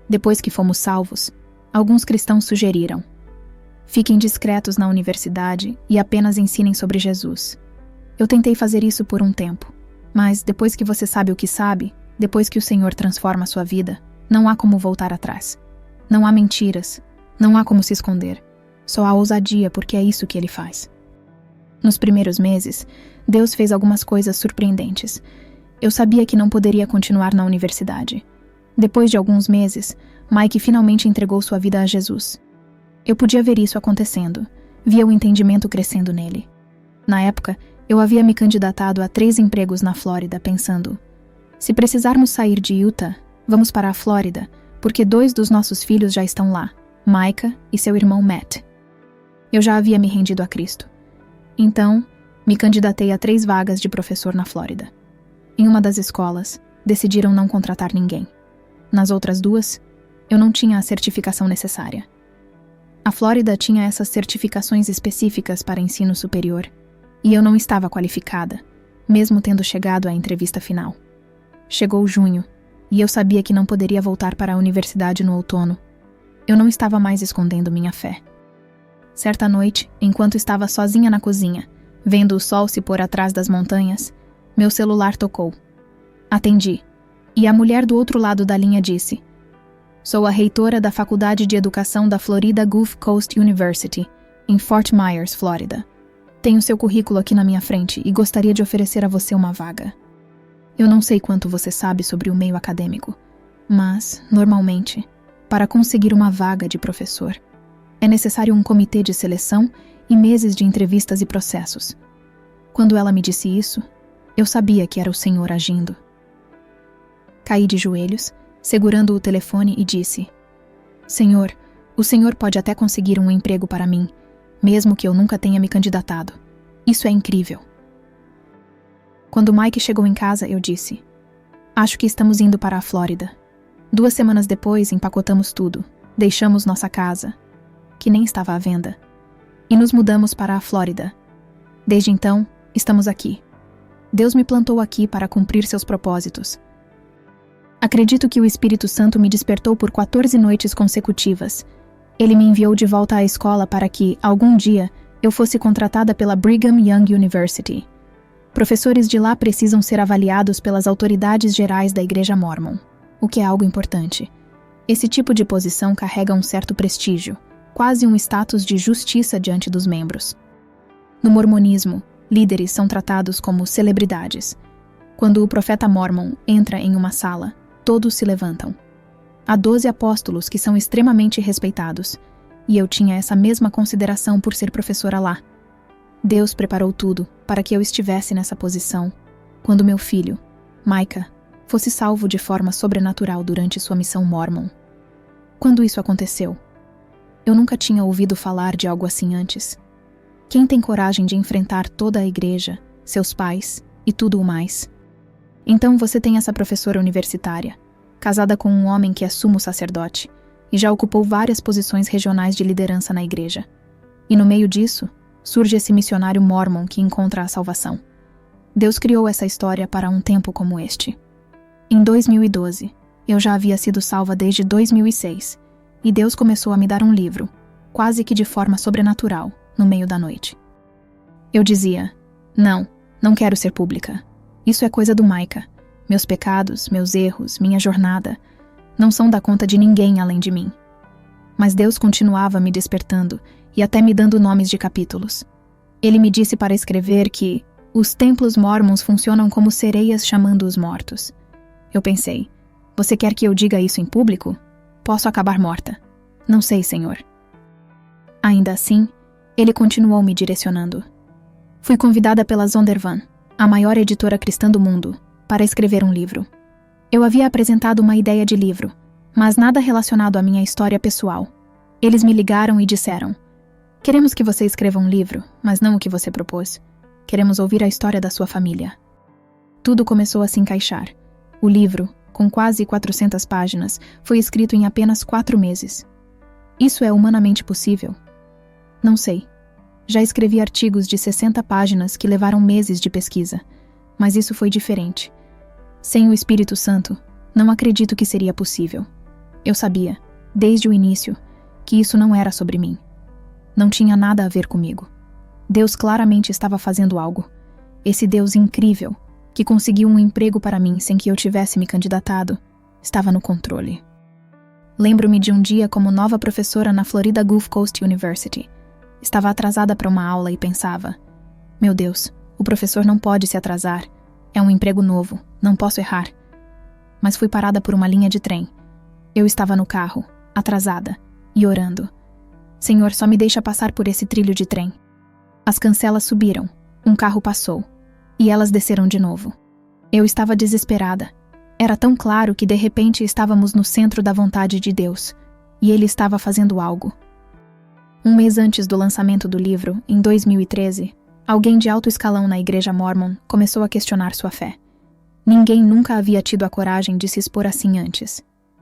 Depois que fomos salvos, alguns cristãos sugeriram: fiquem discretos na universidade e apenas ensinem sobre Jesus. Eu tentei fazer isso por um tempo, mas depois que você sabe o que sabe, depois que o Senhor transforma a sua vida, não há como voltar atrás. Não há mentiras, não há como se esconder. Só há ousadia porque é isso que Ele faz. Nos primeiros meses, Deus fez algumas coisas surpreendentes. Eu sabia que não poderia continuar na universidade. Depois de alguns meses, Mike finalmente entregou sua vida a Jesus. Eu podia ver isso acontecendo, via o entendimento crescendo nele. Na época, eu havia me candidatado a 3 empregos na Flórida, pensando: se precisarmos sair de Utah, vamos para a Flórida, porque 2 dos nossos filhos já estão lá, Micah e seu irmão Matt. Eu já havia me rendido a Cristo. Então, me candidatei a 3 vagas de professor na Flórida. Em uma das escolas, decidiram não contratar ninguém. Nas outras 2, eu não tinha a certificação necessária. A Flórida tinha essas certificações específicas para ensino superior, e eu não estava qualificada, mesmo tendo chegado à entrevista final. Chegou junho, e eu sabia que não poderia voltar para a universidade no outono. Eu não estava mais escondendo minha fé. Certa noite, enquanto estava sozinha na cozinha, vendo o sol se pôr atrás das montanhas, meu celular tocou. Atendi, e a mulher do outro lado da linha disse: "Sou a reitora da Faculdade de Educação da Florida Gulf Coast University, em Fort Myers, Flórida. Tenho seu currículo aqui na minha frente e gostaria de oferecer a você uma vaga. Eu não sei quanto você sabe sobre o meio acadêmico, mas, normalmente, para conseguir uma vaga de professor, é necessário um comitê de seleção e meses de entrevistas e processos." Quando ela me disse isso, eu sabia que era o Senhor agindo. Caí de joelhos, segurando o telefone e disse: "Senhor, o Senhor pode até conseguir um emprego para mim, mesmo que eu nunca tenha me candidatado. Isso é incrível." Quando Mike chegou em casa, eu disse: "Acho que estamos indo para a Flórida." 2 semanas depois, empacotamos tudo, deixamos nossa casa, que nem estava à venda, e nos mudamos para a Flórida. Desde então, estamos aqui. Deus me plantou aqui para cumprir seus propósitos. Acredito que o Espírito Santo me despertou por 14 noites consecutivas. Ele me enviou de volta à escola para que, algum dia, eu fosse contratada pela Brigham Young University. Professores de lá precisam ser avaliados pelas autoridades gerais da Igreja Mórmon, o que é algo importante. Esse tipo de posição carrega um certo prestígio, quase um status de justiça diante dos membros. No mormonismo, líderes são tratados como celebridades. Quando o profeta Mormon entra em uma sala, todos se levantam. Há 12 apóstolos que são extremamente respeitados, e eu tinha essa mesma consideração por ser professora lá. Deus preparou tudo para que eu estivesse nessa posição, quando meu filho, Micah, fosse salvo de forma sobrenatural durante sua missão Mormon. Quando isso aconteceu? Eu nunca tinha ouvido falar de algo assim antes. Quem tem coragem de enfrentar toda a igreja, seus pais e tudo o mais? Então você tem essa professora universitária, casada com um homem que é sumo sacerdote, e já ocupou várias posições regionais de liderança na igreja. E no meio disso, surge esse missionário Mormon que encontra a salvação. Deus criou essa história para um tempo como este. Em 2012, eu já havia sido salva desde 2006, e Deus começou a me dar um livro, quase que de forma sobrenatural, no meio da noite. Eu dizia: não quero ser pública. Isso é coisa do Micah. Meus pecados, meus erros, minha jornada, não são da conta de ninguém além de mim. Mas Deus continuava me despertando e até me dando nomes de capítulos. Ele me disse para escrever que os templos mormons funcionam como sereias chamando os mortos. Eu pensei: você quer que eu diga isso em público? Posso acabar morta. Não sei, Senhor. Ainda assim, ele continuou me direcionando. Fui convidada pela Zondervan, a maior editora cristã do mundo, para escrever um livro. Eu havia apresentado uma ideia de livro, mas nada relacionado à minha história pessoal. Eles me ligaram e disseram: "Queremos que você escreva um livro, mas não o que você propôs. Queremos ouvir a história da sua família." Tudo começou a se encaixar. O livro, com quase 400 páginas, foi escrito em apenas 4 meses. Isso é humanamente possível? Não sei. Já escrevi artigos de 60 páginas que levaram meses de pesquisa, mas isso foi diferente. Sem o Espírito Santo, não acredito que seria possível. Eu sabia, desde o início, que isso não era sobre mim. Não tinha nada a ver comigo. Deus claramente estava fazendo algo. Esse Deus incrível, que conseguiu um emprego para mim sem que eu tivesse me candidatado, estava no controle. Lembro-me de um dia como nova professora na Florida Gulf Coast University. Estava atrasada para uma aula e pensava: meu Deus, o professor não pode se atrasar. É um emprego novo, não posso errar. Mas fui parada por uma linha de trem. Eu estava no carro, atrasada, e orando: Senhor, só me deixa passar por esse trilho de trem. As cancelas subiram, um carro passou, e elas desceram de novo. Eu estava desesperada. Era tão claro que de repente estávamos no centro da vontade de Deus, e Ele estava fazendo algo. Um mês antes do lançamento do livro, em 2013, alguém de alto escalão na Igreja Mormon começou a questionar sua fé. Ninguém nunca havia tido a coragem de se expor assim antes.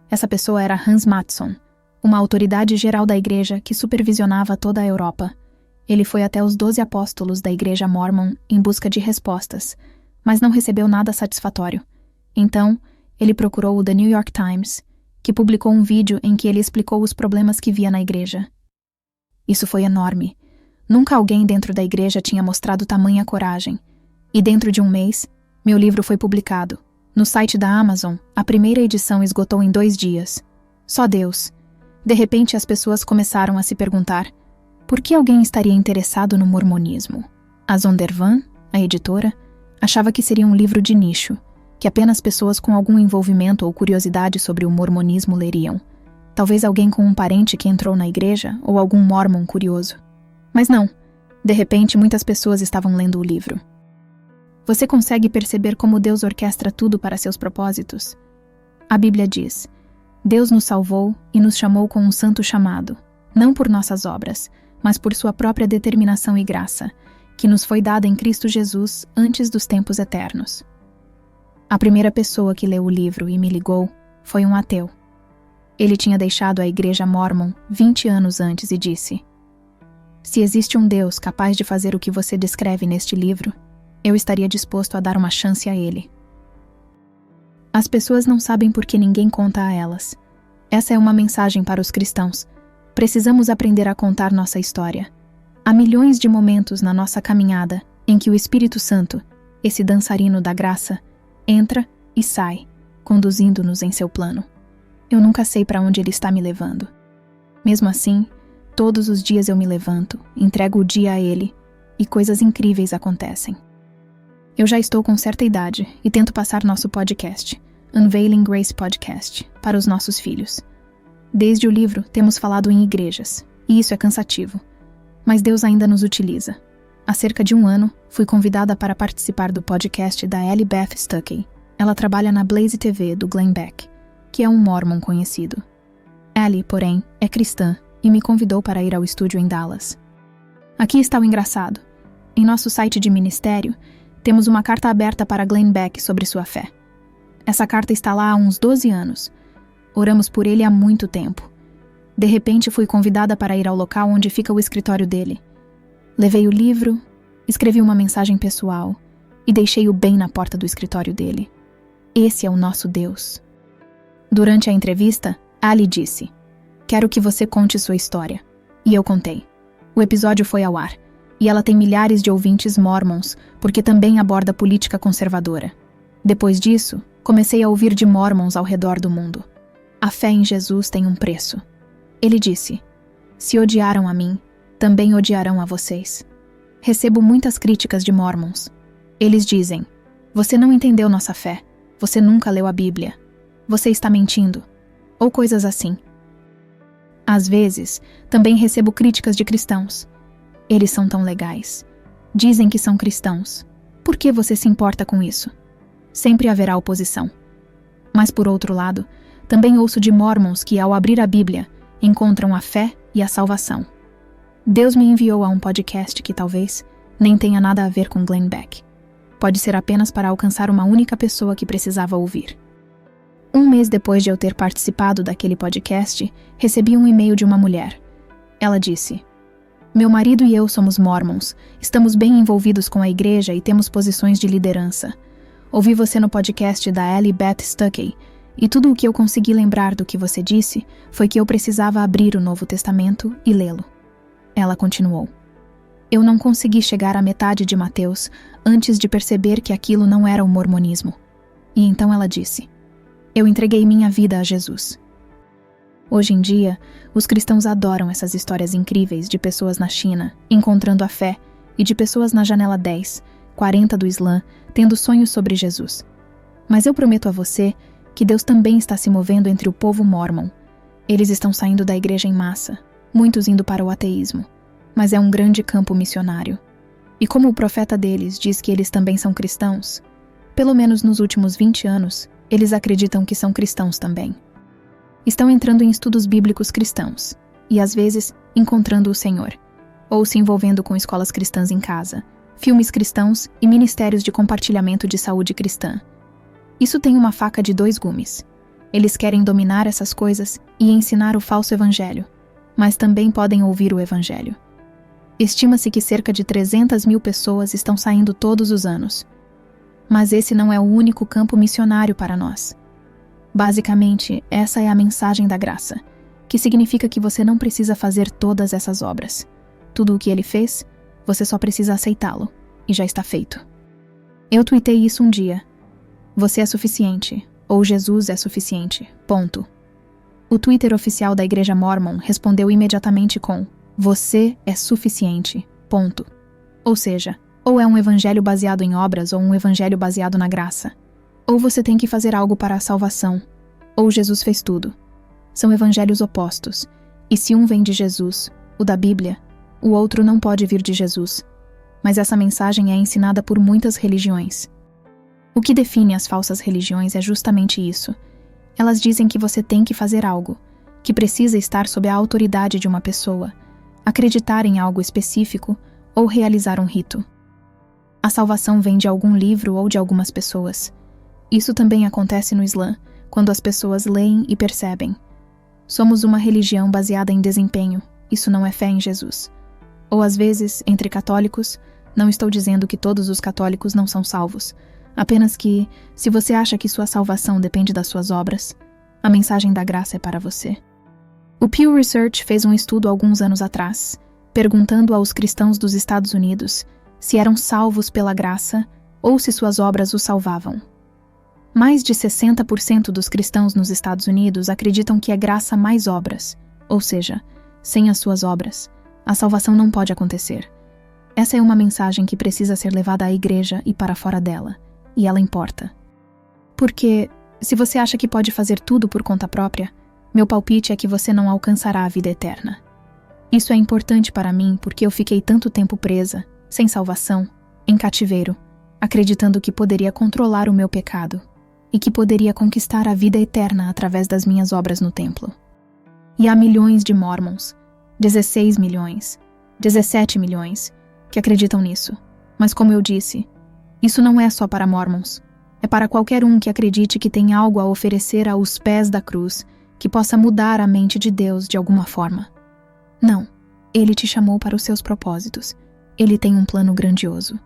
Essa pessoa era Hans Matson, uma autoridade geral da igreja que supervisionava toda a Europa. Ele foi até os 12 apóstolos da Igreja Mormon em busca de respostas, mas não recebeu nada satisfatório. Então, ele procurou o The New York Times, que publicou um vídeo em que ele explicou os problemas que via na igreja. Isso foi enorme. Nunca alguém dentro da igreja tinha mostrado tamanha coragem. E dentro de um mês, meu livro foi publicado. No site da Amazon, a primeira edição esgotou em 2 dias. Só Deus. De repente, as pessoas começaram a se perguntar: por que alguém estaria interessado no mormonismo? A Zondervan, a editora, achava que seria um livro de nicho, que apenas pessoas com algum envolvimento ou curiosidade sobre o mormonismo leriam. Talvez alguém com um parente que entrou na igreja ou algum mórmon curioso. Mas não. De repente, muitas pessoas estavam lendo o livro. Você consegue perceber como Deus orquestra tudo para seus propósitos? A Bíblia diz: Deus nos salvou e nos chamou com um santo chamado, não por nossas obras, mas por sua própria determinação e graça, que nos foi dada em Cristo Jesus antes dos tempos eternos. A primeira pessoa que leu o livro e me ligou foi um ateu. Ele tinha deixado a igreja Mormon 20 anos antes e disse: se existe um Deus capaz de fazer o que você descreve neste livro, eu estaria disposto a dar uma chance a ele. As pessoas não sabem porque ninguém conta a elas. Essa é uma mensagem para os cristãos. Precisamos aprender a contar nossa história. Há milhões de momentos na nossa caminhada em que o Espírito Santo, esse dançarino da graça, entra e sai, conduzindo-nos em seu plano. Eu nunca sei para onde ele está me levando. Mesmo assim, todos os dias eu me levanto, entrego o dia a ele e coisas incríveis acontecem. Eu já estou com certa idade e tento passar nosso podcast, Unveiling Grace Podcast, para os nossos filhos. Desde o livro, temos falado em igrejas, e isso é cansativo. Mas Deus ainda nos utiliza. Há cerca de 1 ano, fui convidada para participar do podcast da Ellie Beth Stuckey. Ela trabalha na Blaze TV do Glenn Beck, que é um mórmon conhecido. Ellie, porém, é cristã e me convidou para ir ao estúdio em Dallas. Aqui está o engraçado. Em nosso site de ministério, temos uma carta aberta para Glenn Beck sobre sua fé. Essa carta está lá há uns 12 anos. Oramos por ele há muito tempo. De repente, fui convidada para ir ao local onde fica o escritório dele. Levei o livro, escrevi uma mensagem pessoal e deixei-o bem na porta do escritório dele. Esse é o nosso Deus. Durante a entrevista, Ali disse: quero que você conte sua história. E eu contei. O episódio foi ao ar. E ela tem milhares de ouvintes mormons, porque também aborda política conservadora. Depois disso, comecei a ouvir de mormons ao redor do mundo. A fé em Jesus tem um preço. Ele disse: se odiaram a mim, também odiarão a vocês. Recebo muitas críticas de mormons. Eles dizem: você não entendeu nossa fé, você nunca leu a Bíblia, você está mentindo, ou coisas assim. Às vezes, também recebo críticas de cristãos. Eles são tão legais. Dizem que são cristãos. Por que você se importa com isso? Sempre haverá oposição. Mas por outro lado, também ouço de mormons que, ao abrir a Bíblia, encontram a fé e a salvação. Deus me enviou a um podcast que talvez nem tenha nada a ver com Glenn Beck. Pode ser apenas para alcançar uma única pessoa que precisava ouvir. 1 mês depois de eu ter participado daquele podcast, recebi um e-mail de uma mulher. Ela disse: meu marido e eu somos mormons, estamos bem envolvidos com a igreja e temos posições de liderança. Ouvi você no podcast da Ellie Beth Stuckey, e tudo o que eu consegui lembrar do que você disse foi que eu precisava abrir o Novo Testamento e lê-lo. Ela continuou: eu não consegui chegar à metade de Mateus antes de perceber que aquilo não era o mormonismo. E então ela disse: eu entreguei minha vida a Jesus. Hoje em dia, os cristãos adoram essas histórias incríveis de pessoas na China encontrando a fé e de pessoas na janela 10, 40 do Islã tendo sonhos sobre Jesus. Mas eu prometo a você que Deus também está se movendo entre o povo mórmon. Eles estão saindo da igreja em massa, muitos indo para o ateísmo, mas é um grande campo missionário. E como o profeta deles diz que eles também são cristãos, pelo menos nos últimos 20 anos, eles acreditam que são cristãos também. Estão entrando em estudos bíblicos cristãos, e às vezes encontrando o Senhor, ou se envolvendo com escolas cristãs em casa, filmes cristãos e ministérios de compartilhamento de saúde cristã. Isso tem uma faca de 2 gumes. Eles querem dominar essas coisas e ensinar o falso evangelho, mas também podem ouvir o evangelho. Estima-se que cerca de 300 mil pessoas estão saindo todos os anos. Mas esse não é o único campo missionário para nós. Basicamente, essa é a mensagem da graça, que significa que você não precisa fazer todas essas obras. Tudo o que ele fez, você só precisa aceitá-lo, e já está feito. Eu tuitei isso um dia. Você é suficiente, ou Jesus é suficiente, ponto. O Twitter oficial da Igreja Mórmon respondeu imediatamente com: você é suficiente, ponto. Ou seja, ou é um evangelho baseado em obras ou um evangelho baseado na graça. Ou você tem que fazer algo para a salvação, ou Jesus fez tudo. São evangelhos opostos, e se um vem de Jesus, o da Bíblia, o outro não pode vir de Jesus. Mas essa mensagem é ensinada por muitas religiões. O que define as falsas religiões é justamente isso. Elas dizem que você tem que fazer algo, que precisa estar sob a autoridade de uma pessoa, acreditar em algo específico ou realizar um rito. A salvação vem de algum livro ou de algumas pessoas. Isso também acontece no Islã, quando as pessoas leem e percebem. Somos uma religião baseada em desempenho, isso não é fé em Jesus. Ou às vezes, entre católicos, não estou dizendo que todos os católicos não são salvos, apenas que, se você acha que sua salvação depende das suas obras, a mensagem da graça é para você. O Pew Research fez um estudo alguns anos atrás, perguntando aos cristãos dos Estados Unidos se eram salvos pela graça ou se suas obras os salvavam. Mais de 60% dos cristãos nos Estados Unidos acreditam que é graça mais obras, ou seja, sem as suas obras, a salvação não pode acontecer. Essa é uma mensagem que precisa ser levada à igreja e para fora dela, e ela importa. Porque, se você acha que pode fazer tudo por conta própria, meu palpite é que você não alcançará a vida eterna. Isso é importante para mim porque eu fiquei tanto tempo presa, sem salvação, em cativeiro, acreditando que poderia controlar o meu pecado e que poderia conquistar a vida eterna através das minhas obras no templo. E há milhões de Mormons, 16 milhões, 17 milhões, que acreditam nisso. Mas como eu disse, isso não é só para Mormons. É para qualquer um que acredite que tem algo a oferecer aos pés da cruz que possa mudar a mente de Deus de alguma forma. Não, Ele te chamou para os seus propósitos. Ele tem um plano grandioso.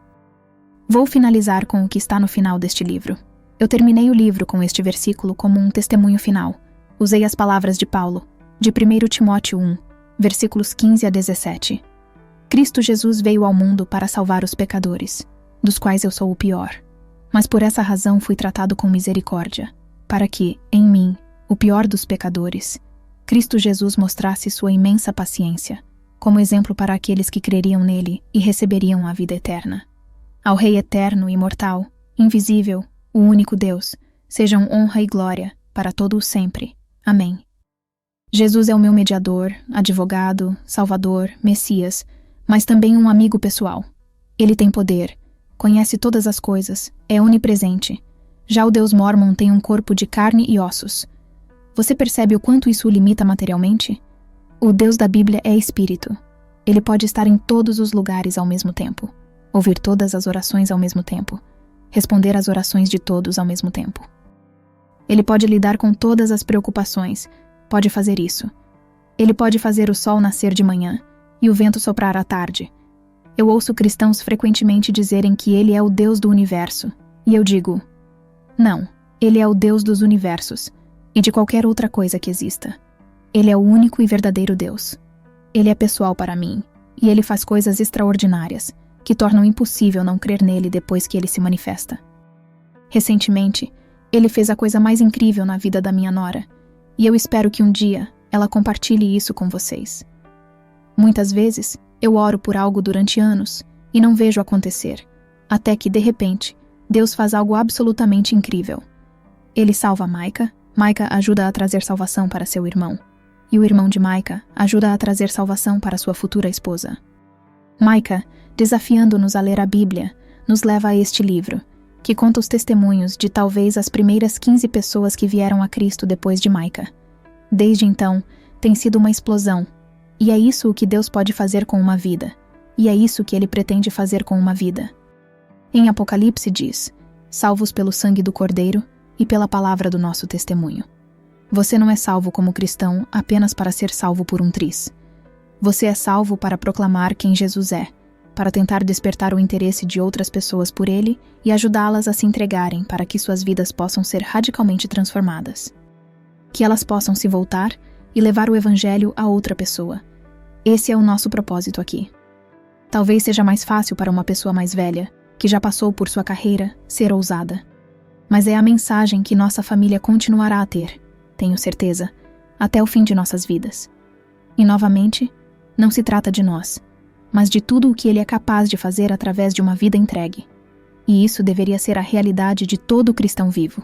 Vou finalizar com o que está no final deste livro. Eu terminei o livro com este versículo como um testemunho final. Usei as palavras de Paulo, de 1 Timóteo 1, versículos 15 a 17. Cristo Jesus veio ao mundo para salvar os pecadores, dos quais eu sou o pior. Mas por essa razão fui tratado com misericórdia, para que, em mim, o pior dos pecadores, Cristo Jesus mostrasse sua imensa paciência, como exemplo para aqueles que creriam nele e receberiam a vida eterna. Ao Rei eterno e imortal, invisível, o único Deus, sejam honra e glória para todo o sempre. Amém. Jesus é o meu mediador, advogado, salvador, Messias, mas também um amigo pessoal. Ele tem poder, conhece todas as coisas, é onipresente. Já o Deus Mórmon tem um corpo de carne e ossos. Você percebe o quanto isso o limita materialmente? O Deus da Bíblia é espírito. Ele pode estar em todos os lugares ao mesmo tempo, ouvir todas as orações ao mesmo tempo, responder às orações de todos ao mesmo tempo. Ele pode lidar com todas as preocupações, pode fazer isso. Ele pode fazer o sol nascer de manhã e o vento soprar à tarde. Eu ouço cristãos frequentemente dizerem que ele é o Deus do universo, e eu digo, não, ele é o Deus dos universos e de qualquer outra coisa que exista. Ele é o único e verdadeiro Deus. Ele é pessoal para mim, e ele faz coisas extraordinárias, que tornam impossível não crer nele depois que ele se manifesta. Recentemente, ele fez a coisa mais incrível na vida da minha nora, e eu espero que um dia ela compartilhe isso com vocês. Muitas vezes, eu oro por algo durante anos e não vejo acontecer, até que, de repente, Deus faz algo absolutamente incrível. Ele salva Micah, Micah ajuda a trazer salvação para seu irmão, e o irmão de Micah ajuda a trazer salvação para sua futura esposa. Micah, desafiando-nos a ler a Bíblia, nos leva a este livro, que conta os testemunhos de talvez as primeiras 15 pessoas que vieram a Cristo depois de Micah. Desde então, tem sido uma explosão, e é isso o que Deus pode fazer com uma vida, e é isso que Ele pretende fazer com uma vida. Em Apocalipse diz, salvos pelo sangue do Cordeiro e pela palavra do nosso testemunho. Você não é salvo como cristão apenas para ser salvo por um triz. Você é salvo para proclamar quem Jesus é, para tentar despertar o interesse de outras pessoas por ele e ajudá-las a se entregarem para que suas vidas possam ser radicalmente transformadas. Que elas possam se voltar e levar o evangelho a outra pessoa. Esse é o nosso propósito aqui. Talvez seja mais fácil para uma pessoa mais velha, que já passou por sua carreira, ser ousada. Mas é a mensagem que nossa família continuará a ter, tenho certeza, até o fim de nossas vidas. E novamente, não se trata de nós, mas de tudo o que ele é capaz de fazer através de uma vida entregue. E isso deveria ser a realidade de todo cristão vivo.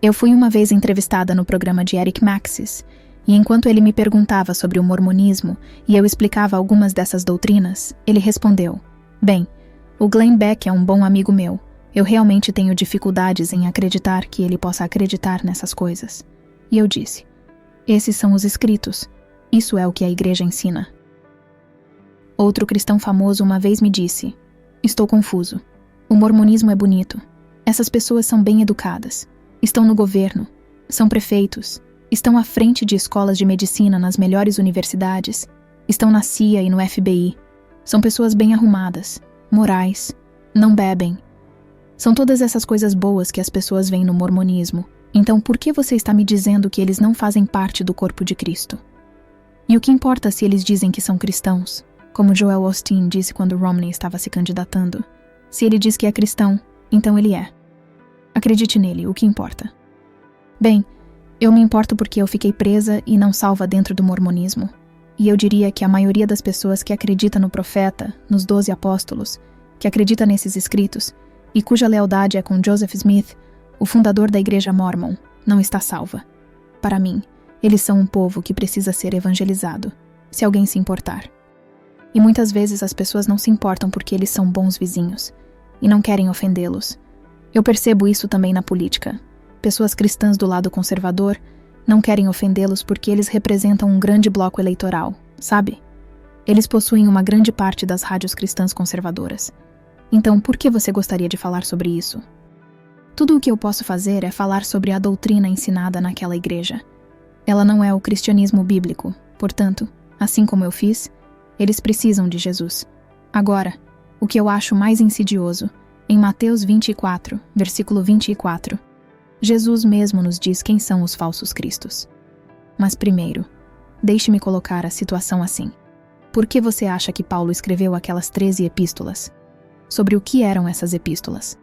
Eu fui uma vez entrevistada no programa de Eric Maxis, e enquanto ele me perguntava sobre o mormonismo e eu explicava algumas dessas doutrinas, ele respondeu: "Bem, o Glenn Beck é um bom amigo meu. Eu realmente tenho dificuldades em acreditar que ele possa acreditar nessas coisas." E eu disse: "Esses são os escritos. Isso é o que a igreja ensina." Outro cristão famoso uma vez me disse: "Estou confuso. O mormonismo é bonito. Essas pessoas são bem educadas. Estão no governo. São prefeitos. Estão à frente de escolas de medicina nas melhores universidades. Estão na CIA e no FBI. São pessoas bem arrumadas, morais, não bebem. São todas essas coisas boas que as pessoas veem no mormonismo. Então por que você está me dizendo que eles não fazem parte do corpo de Cristo? E o que importa se eles dizem que são cristãos? Como Joel Osteen disse quando Romney estava se candidatando. Se ele diz que é cristão, então ele é. Acredite nele, o que importa?" Bem, eu me importo porque eu fiquei presa e não salva dentro do mormonismo. E eu diria que a maioria das pessoas que acredita no profeta, nos 12 apóstolos, que acredita nesses escritos, e cuja lealdade é com Joseph Smith, o fundador da Igreja Mormon, não está salva. Para mim, eles são um povo que precisa ser evangelizado, se alguém se importar. E muitas vezes as pessoas não se importam porque eles são bons vizinhos, e não querem ofendê-los. Eu percebo isso também na política. Pessoas cristãs do lado conservador não querem ofendê-los porque eles representam um grande bloco eleitoral, sabe? Eles possuem uma grande parte das rádios cristãs conservadoras. Então, por que você gostaria de falar sobre isso? Tudo o que eu posso fazer é falar sobre a doutrina ensinada naquela igreja. Ela não é o cristianismo bíblico, portanto, assim como eu fiz, eles precisam de Jesus. Agora, o que eu acho mais insidioso, em Mateus 24, versículo 24, Jesus mesmo nos diz quem são os falsos cristos. Mas primeiro, deixe-me colocar a situação assim. Por que você acha que Paulo escreveu aquelas 13 epístolas? Sobre o que eram essas epístolas?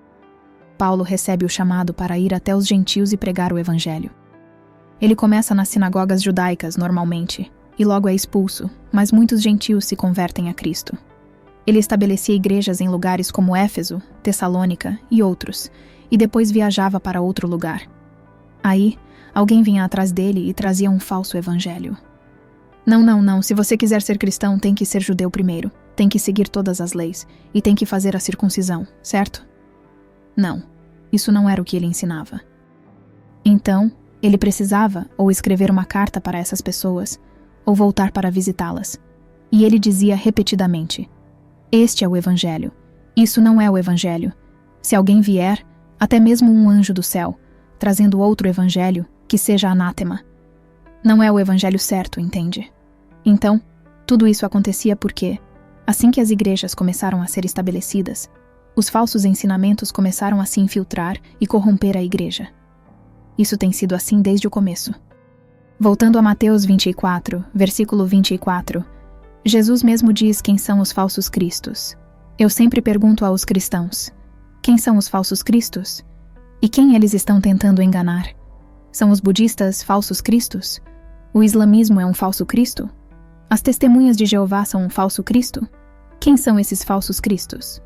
Paulo recebe o chamado para ir até os gentios e pregar o evangelho. Ele começa nas sinagogas judaicas normalmente, e logo é expulso, mas muitos gentios se convertem a Cristo. Ele estabelecia igrejas em lugares como Éfeso, Tessalônica e outros, e depois viajava para outro lugar. Aí, alguém vinha atrás dele e trazia um falso evangelho. Não, se você quiser ser cristão, tem que ser judeu primeiro, tem que seguir todas as leis, e tem que fazer a circuncisão, certo? Não, isso não era o que ele ensinava. Então, ele precisava ou escrever uma carta para essas pessoas, ou voltar para visitá-las. E ele dizia repetidamente: "Este é o evangelho. Isso não é o evangelho. Se alguém vier, até mesmo um anjo do céu, trazendo outro evangelho, que seja anátema. Não é o evangelho certo, entende?" Então, tudo isso acontecia porque, assim que as igrejas começaram a ser estabelecidas, os falsos ensinamentos começaram a se infiltrar e corromper a igreja. Isso tem sido assim desde o começo. Voltando a Mateus 24, versículo 24, Jesus mesmo diz quem são os falsos cristos. Eu sempre pergunto aos cristãos: quem são os falsos cristos? E quem eles estão tentando enganar? São os budistas falsos cristos? O islamismo é um falso Cristo? As testemunhas de Jeová são um falso Cristo? Quem são esses falsos cristos?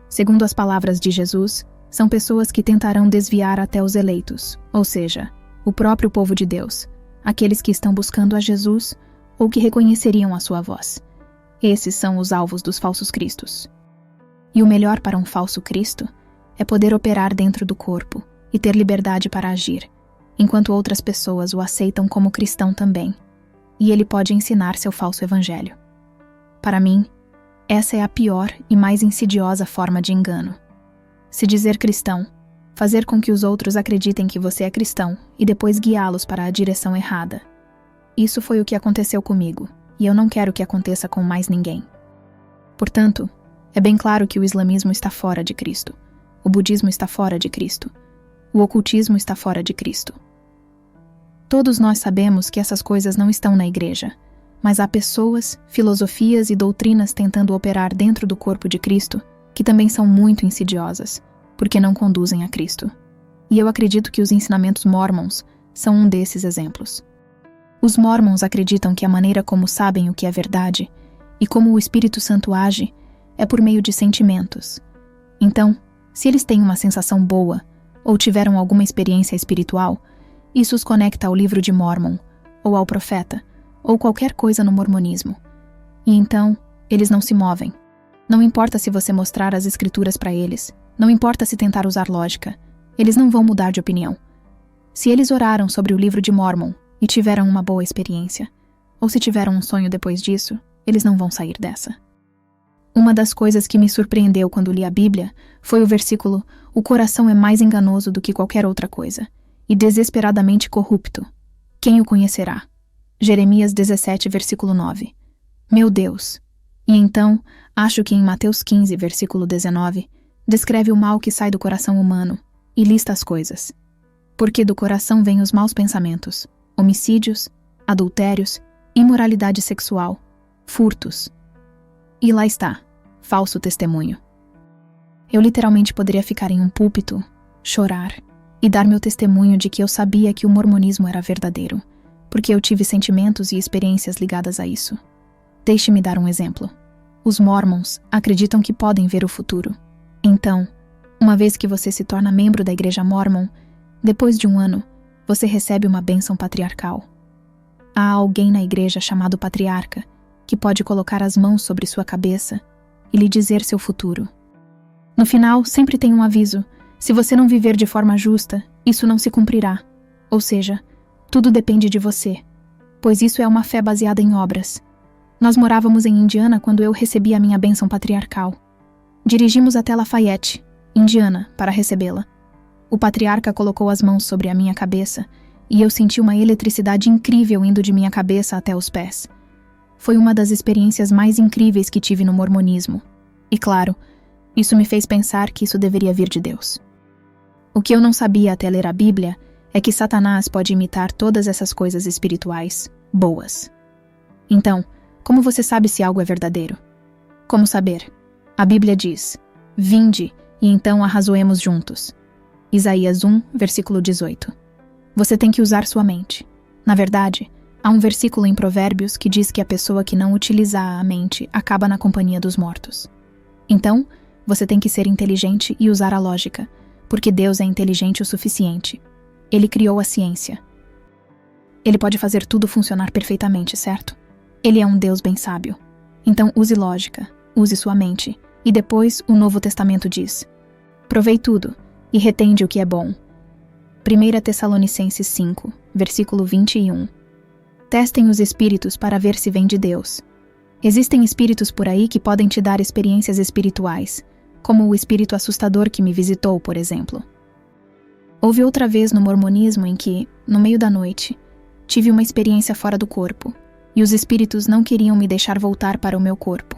Segundo as palavras de Jesus, são pessoas que tentarão desviar até os eleitos, ou seja, o próprio povo de Deus, aqueles que estão buscando a Jesus ou que reconheceriam a sua voz. Esses são os alvos dos falsos cristos. E o melhor para um falso Cristo é poder operar dentro do corpo e ter liberdade para agir, enquanto outras pessoas o aceitam como cristão também, e ele pode ensinar seu falso evangelho. Para mim, essa é a pior e mais insidiosa forma de engano. Se dizer cristão, fazer com que os outros acreditem que você é cristão e depois guiá-los para a direção errada. Isso foi o que aconteceu comigo, e eu não quero que aconteça com mais ninguém. Portanto, É bem claro que o islamismo está fora de Cristo. O budismo está fora de Cristo. O ocultismo está fora de Cristo. Todos nós sabemos que essas coisas não estão na igreja, mas há pessoas, filosofias e doutrinas tentando operar dentro do corpo de Cristo que também são muito insidiosas, porque não conduzem a Cristo. E eu acredito que os ensinamentos mórmons são um desses exemplos. Os mórmons acreditam que a maneira como sabem o que é verdade e como o Espírito Santo age é por meio de sentimentos. Então, se eles têm uma sensação boa ou tiveram alguma experiência espiritual, isso os conecta ao livro de Mórmon, ou ao profeta, ou qualquer coisa no mormonismo. E então, eles não se movem. Não importa se você mostrar as escrituras para eles, não importa se tentar usar lógica, eles não vão mudar de opinião. Se eles oraram sobre o livro de Mórmon e tiveram uma boa experiência, ou se tiveram um sonho depois disso, eles não vão sair dessa. Uma das coisas que me surpreendeu quando li a Bíblia foi o versículo: "O coração é mais enganoso do que qualquer outra coisa, e desesperadamente corrupto. Quem o conhecerá?" Jeremias 17, versículo 9. Meu Deus! E então, acho que em Mateus 15, versículo 19, descreve o mal que sai do coração humano e lista as coisas. Porque do coração vêm os maus pensamentos, homicídios, adultérios, imoralidade sexual, furtos. E lá está, falso testemunho. Eu literalmente poderia ficar em um púlpito, chorar e dar meu testemunho de que eu sabia que o mormonismo era verdadeiro, porque eu tive sentimentos e experiências ligadas a isso. Deixe-me dar um exemplo. Os Mormons acreditam que podem ver o futuro. Então, uma vez que você se torna membro da Igreja Mormon, depois de um ano, você recebe uma bênção patriarcal. Há alguém na igreja chamado patriarca que pode colocar as mãos sobre sua cabeça e lhe dizer seu futuro. No final, sempre tem um aviso: se você não viver de forma justa, isso não se cumprirá. Ou seja, tudo depende de você, pois isso é uma fé baseada em obras. Nós morávamos em Indiana quando eu recebi a minha bênção patriarcal. Dirigimos até Lafayette, Indiana, para recebê-la. O patriarca colocou as mãos sobre a minha cabeça e eu senti uma eletricidade incrível indo de minha cabeça até os pés. Foi uma das experiências mais incríveis que tive no mormonismo. E claro, isso me fez pensar que isso deveria vir de Deus. O que eu não sabia até ler a Bíblia é que Satanás pode imitar todas essas coisas espirituais boas. Então, como você sabe se algo é verdadeiro? Como saber? A Bíblia diz: "Vinde, e então arrazoemos juntos." Isaías 1, versículo 18. Você tem que usar sua mente. Na verdade, há um versículo em Provérbios que diz que a pessoa que não utilizar a mente acaba na companhia dos mortos. Então, você tem que ser inteligente e usar a lógica, porque Deus é inteligente o suficiente. Ele criou a ciência. Ele pode fazer tudo funcionar perfeitamente, certo? Ele é um Deus bem sábio. Então use lógica, use sua mente. E depois o Novo Testamento diz: "Provei tudo, e retende o que é bom." 1 Tessalonicenses 5, versículo 21. Testem os espíritos para ver se vem de Deus. Existem espíritos por aí que podem te dar experiências espirituais, como o espírito assustador que me visitou, por exemplo. Houve outra vez no mormonismo em que, no meio da noite, tive uma experiência fora do corpo, e os espíritos não queriam me deixar voltar para o meu corpo.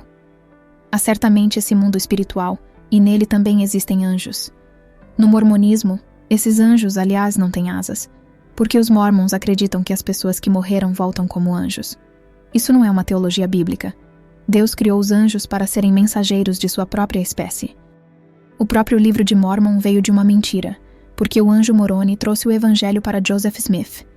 Há certamente esse mundo espiritual, e nele também existem anjos. No mormonismo, esses anjos, aliás, não têm asas, porque os mormons acreditam que as pessoas que morreram voltam como anjos. Isso não é uma teologia bíblica. Deus criou os anjos para serem mensageiros de sua própria espécie. O próprio livro de Mórmon veio de uma mentira, porque o anjo Moroni trouxe o evangelho para Joseph Smith.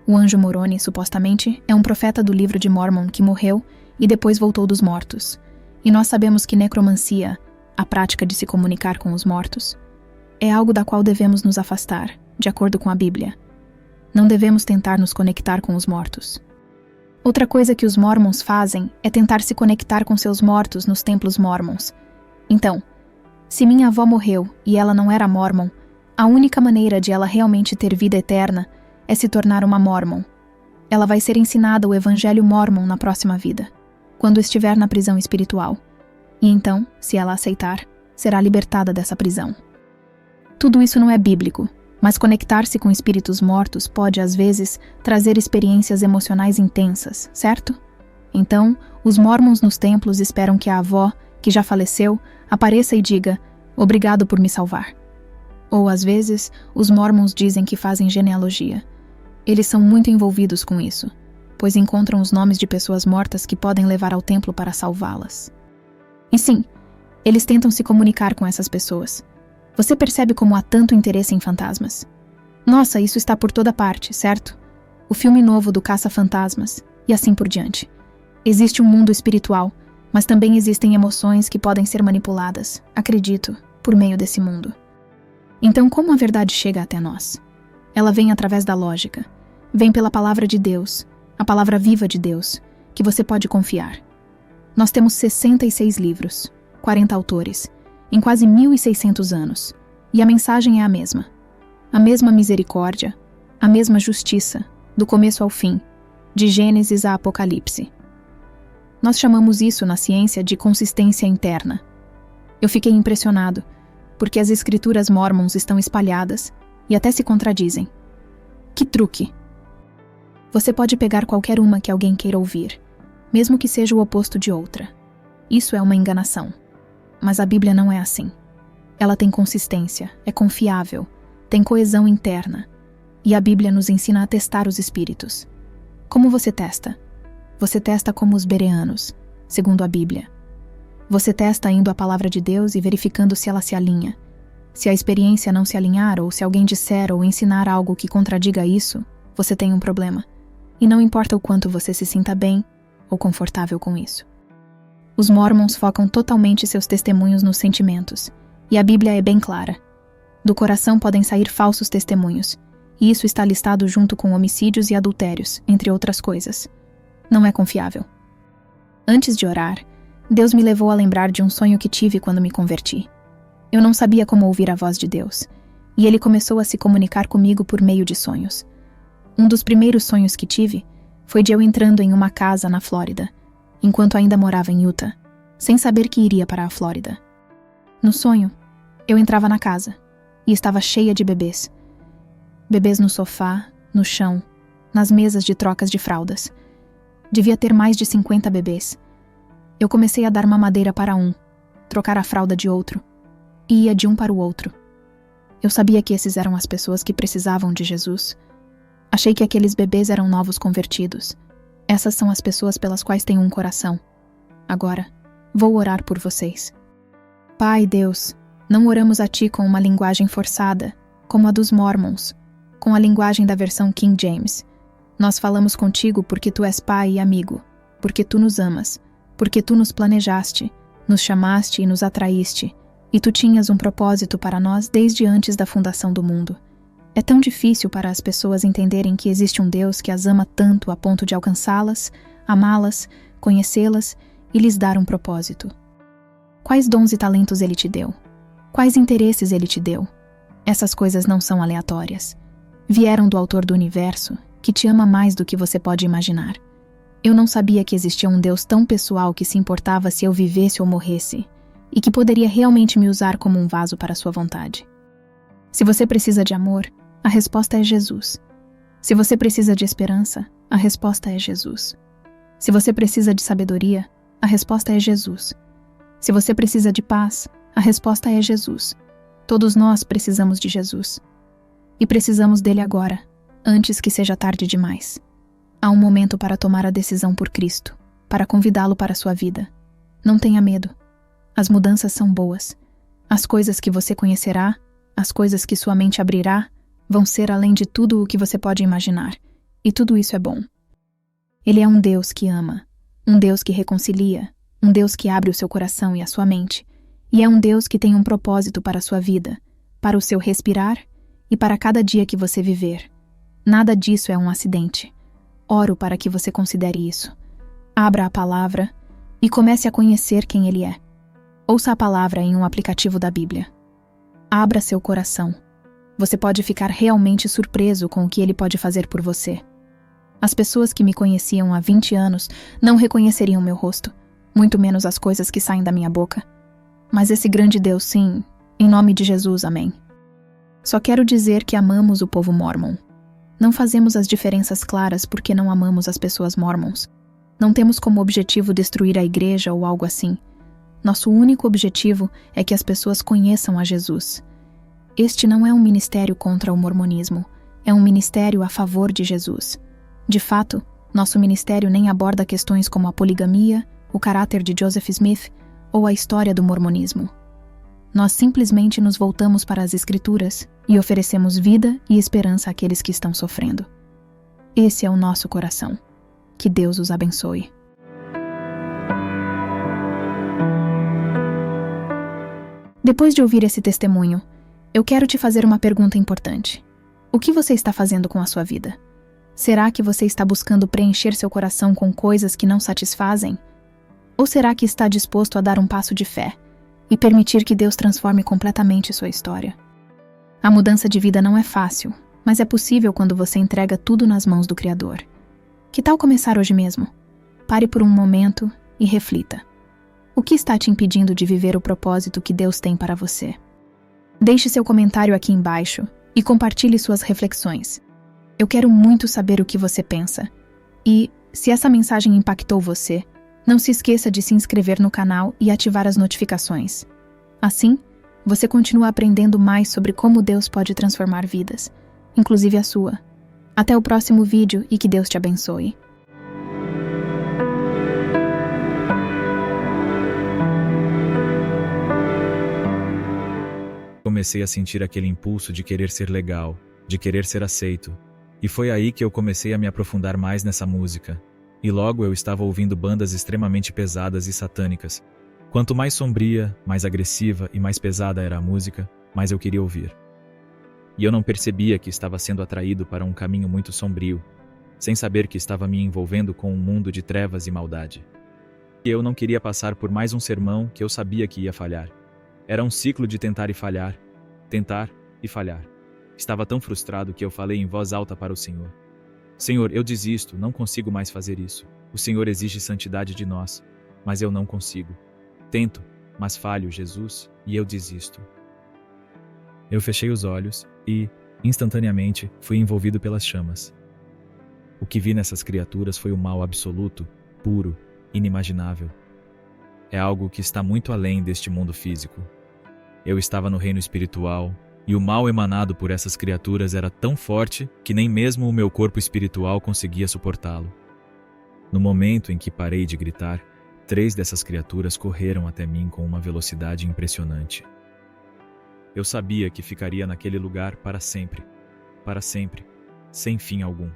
O anjo Moroni, supostamente, é um profeta do livro de Mórmon que morreu e depois voltou dos mortos. E nós sabemos que necromancia, a prática de se comunicar com os mortos, é algo da qual devemos nos afastar, de acordo com a Bíblia. Não devemos tentar nos conectar com os mortos. Outra coisa que os mormons fazem é tentar se conectar com seus mortos nos templos mormons. Então, se minha avó morreu e ela não era mormon, a única maneira de ela realmente ter vida eterna é se tornar uma mormon. Ela vai ser ensinada o evangelho mormon na próxima vida, quando estiver na prisão espiritual. E então, se ela aceitar, será libertada dessa prisão. Tudo isso não é bíblico, mas conectar-se com espíritos mortos pode, às vezes, trazer experiências emocionais intensas, certo? Então, os mormons nos templos esperam que a avó, que já faleceu, apareça e diga: "Obrigado por me salvar." Ou, às vezes, os Mormons dizem que fazem genealogia. Eles são muito envolvidos com isso, pois encontram os nomes de pessoas mortas que podem levar ao templo para salvá-las. E sim, eles tentam se comunicar com essas pessoas. Você percebe como há tanto interesse em fantasmas? Nossa, isso está por toda parte, certo? O filme novo do Caça-Fantasmas, e assim por diante. Existe um mundo espiritual, mas também existem emoções que podem ser manipuladas, acredito, por meio desse mundo. Então, como a verdade chega até nós? Ela vem através da lógica. Vem pela palavra de Deus, a palavra viva de Deus, que você pode confiar. Nós temos 66 livros, 40 autores, em quase 1.600 anos, e a mensagem é a mesma. A mesma misericórdia, a mesma justiça, do começo ao fim, de Gênesis a Apocalipse. Nós chamamos isso na ciência de consistência interna. Eu fiquei impressionado, porque as escrituras mormons estão espalhadas e até se contradizem. Que truque! Você pode pegar qualquer uma que alguém queira ouvir, mesmo que seja o oposto de outra. Isso é uma enganação. Mas a Bíblia não é assim. Ela tem consistência, é confiável, tem coesão interna. E a Bíblia nos ensina a testar os espíritos. Como você testa? Você testa como os bereanos, segundo a Bíblia. Você testa indo à palavra de Deus e verificando se ela se alinha. Se a experiência não se alinhar ou se alguém disser ou ensinar algo que contradiga isso, você tem um problema. E não importa o quanto você se sinta bem ou confortável com isso. Os Mormons focam totalmente seus testemunhos nos sentimentos, e a Bíblia é bem clara. Do coração podem sair falsos testemunhos, e isso está listado junto com homicídios e adultérios, entre outras coisas. Não é confiável. Antes de orar, Deus me levou a lembrar de um sonho que tive quando me converti. Eu não sabia como ouvir a voz de Deus, e Ele começou a se comunicar comigo por meio de sonhos. Um dos primeiros sonhos que tive foi de eu entrando em uma casa na Flórida, enquanto ainda morava em Utah, sem saber que iria para a Flórida. No sonho, eu entrava na casa, e estava cheia de bebês. Bebês no sofá, no chão, nas mesas de trocas de fraldas. Devia ter mais de 50 bebês. Eu comecei a dar mamadeira para um, trocar a fralda de outro, e ia de um para o outro. Eu sabia que esses eram as pessoas que precisavam de Jesus. Achei que aqueles bebês eram novos convertidos. Essas são as pessoas pelas quais tenho um coração. Agora, vou orar por vocês. Pai Deus, não oramos a Ti com uma linguagem forçada, como a dos Mormons, com a linguagem da versão King James. Nós falamos contigo porque Tu és Pai e amigo, porque Tu nos amas, porque Tu nos planejaste, nos chamaste e nos atraíste, e Tu tinhas um propósito para nós desde antes da fundação do mundo. É tão difícil para as pessoas entenderem que existe um Deus que as ama tanto a ponto de alcançá-las, amá-las, conhecê-las e lhes dar um propósito. Quais dons e talentos Ele te deu? Quais interesses Ele te deu? Essas coisas não são aleatórias. Vieram do Autor do Universo, que te ama mais do que você pode imaginar. Eu não sabia que existia um Deus tão pessoal que se importava se eu vivesse ou morresse, e que poderia realmente me usar como um vaso para sua vontade. Se você precisa de amor, a resposta é Jesus. Se você precisa de esperança, a resposta é Jesus. Se você precisa de sabedoria, a resposta é Jesus. Se você precisa de paz, a resposta é Jesus. Todos nós precisamos de Jesus. E precisamos dele agora, antes que seja tarde demais. Há um momento para tomar a decisão por Cristo, para convidá-lo para a sua vida. Não tenha medo. As mudanças são boas. As coisas que você conhecerá, as coisas que sua mente abrirá, vão ser além de tudo o que você pode imaginar. E tudo isso é bom. Ele é um Deus que ama, um Deus que reconcilia, um Deus que abre o seu coração e a sua mente, e é um Deus que tem um propósito para a sua vida, para o seu respirar e para cada dia que você viver. Nada disso é um acidente. Oro para que você considere isso. Abra a palavra e comece a conhecer quem Ele é. Ouça a palavra em um aplicativo da Bíblia. Abra seu coração. Você pode ficar realmente surpreso com o que Ele pode fazer por você. As pessoas que me conheciam há 20 anos não reconheceriam meu rosto, muito menos as coisas que saem da minha boca. Mas esse grande Deus, sim, em nome de Jesus, amém. Só quero dizer que amamos o povo Mormon. Não fazemos as diferenças claras porque não amamos as pessoas Mormons. Não temos como objetivo destruir a igreja ou algo assim. Nosso único objetivo é que as pessoas conheçam a Jesus. Este não é um ministério contra o mormonismo, é um ministério a favor de Jesus. De fato, nosso ministério nem aborda questões como a poligamia, o caráter de Joseph Smith ou a história do mormonismo. Nós simplesmente nos voltamos para as Escrituras e oferecemos vida e esperança àqueles que estão sofrendo. Esse é o nosso coração. Que Deus os abençoe. Depois de ouvir esse testemunho, eu quero te fazer uma pergunta importante. O que você está fazendo com a sua vida? Será que você está buscando preencher seu coração com coisas que não satisfazem? Ou será que está disposto a dar um passo de fé e permitir que Deus transforme completamente sua história? A mudança de vida não é fácil, mas é possível quando você entrega tudo nas mãos do Criador. Que tal começar hoje mesmo? Pare por um momento e reflita. O que está te impedindo de viver o propósito que Deus tem para você? Deixe seu comentário aqui embaixo e compartilhe suas reflexões. Eu quero muito saber o que você pensa. E, se essa mensagem impactou você, não se esqueça de se inscrever no canal e ativar as notificações. Assim, você continua aprendendo mais sobre como Deus pode transformar vidas, inclusive a sua. Até o próximo vídeo e que Deus te abençoe. Comecei a sentir aquele impulso de querer ser legal, de querer ser aceito. E foi aí que eu comecei a me aprofundar mais nessa música. E logo eu estava ouvindo bandas extremamente pesadas e satânicas. Quanto mais sombria, mais agressiva e mais pesada era a música, mais eu queria ouvir. E eu não percebia que estava sendo atraído para um caminho muito sombrio, sem saber que estava me envolvendo com um mundo de trevas e maldade. E eu não queria passar por mais um sermão que eu sabia que ia falhar. Era um ciclo de tentar e falhar, tentar e falhar. Estava tão frustrado que eu falei em voz alta para o Senhor. Senhor, eu desisto, não consigo mais fazer isso. O Senhor exige santidade de nós, mas eu não consigo. Tento, mas falho, Jesus, e eu desisto. Eu fechei os olhos e, instantaneamente, fui envolvido pelas chamas. O que vi nessas criaturas foi o mal absoluto, puro, inimaginável. É algo que está muito além deste mundo físico. Eu estava no reino espiritual, e o mal emanado por essas criaturas era tão forte que nem mesmo o meu corpo espiritual conseguia suportá-lo. No momento em que parei de gritar, 3 dessas criaturas correram até mim com uma velocidade impressionante. Eu sabia que ficaria naquele lugar para sempre, sem fim algum.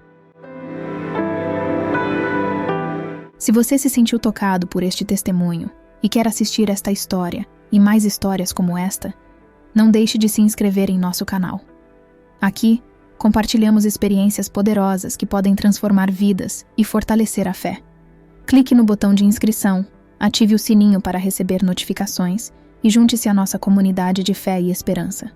Se você se sentiu tocado por este testemunho e quer assistir esta história e mais histórias como esta, não deixe de se inscrever em nosso canal. Aqui, compartilhamos experiências poderosas que podem transformar vidas e fortalecer a fé. Clique no botão de inscrição, ative o sininho para receber notificações e junte-se à nossa comunidade de fé e esperança.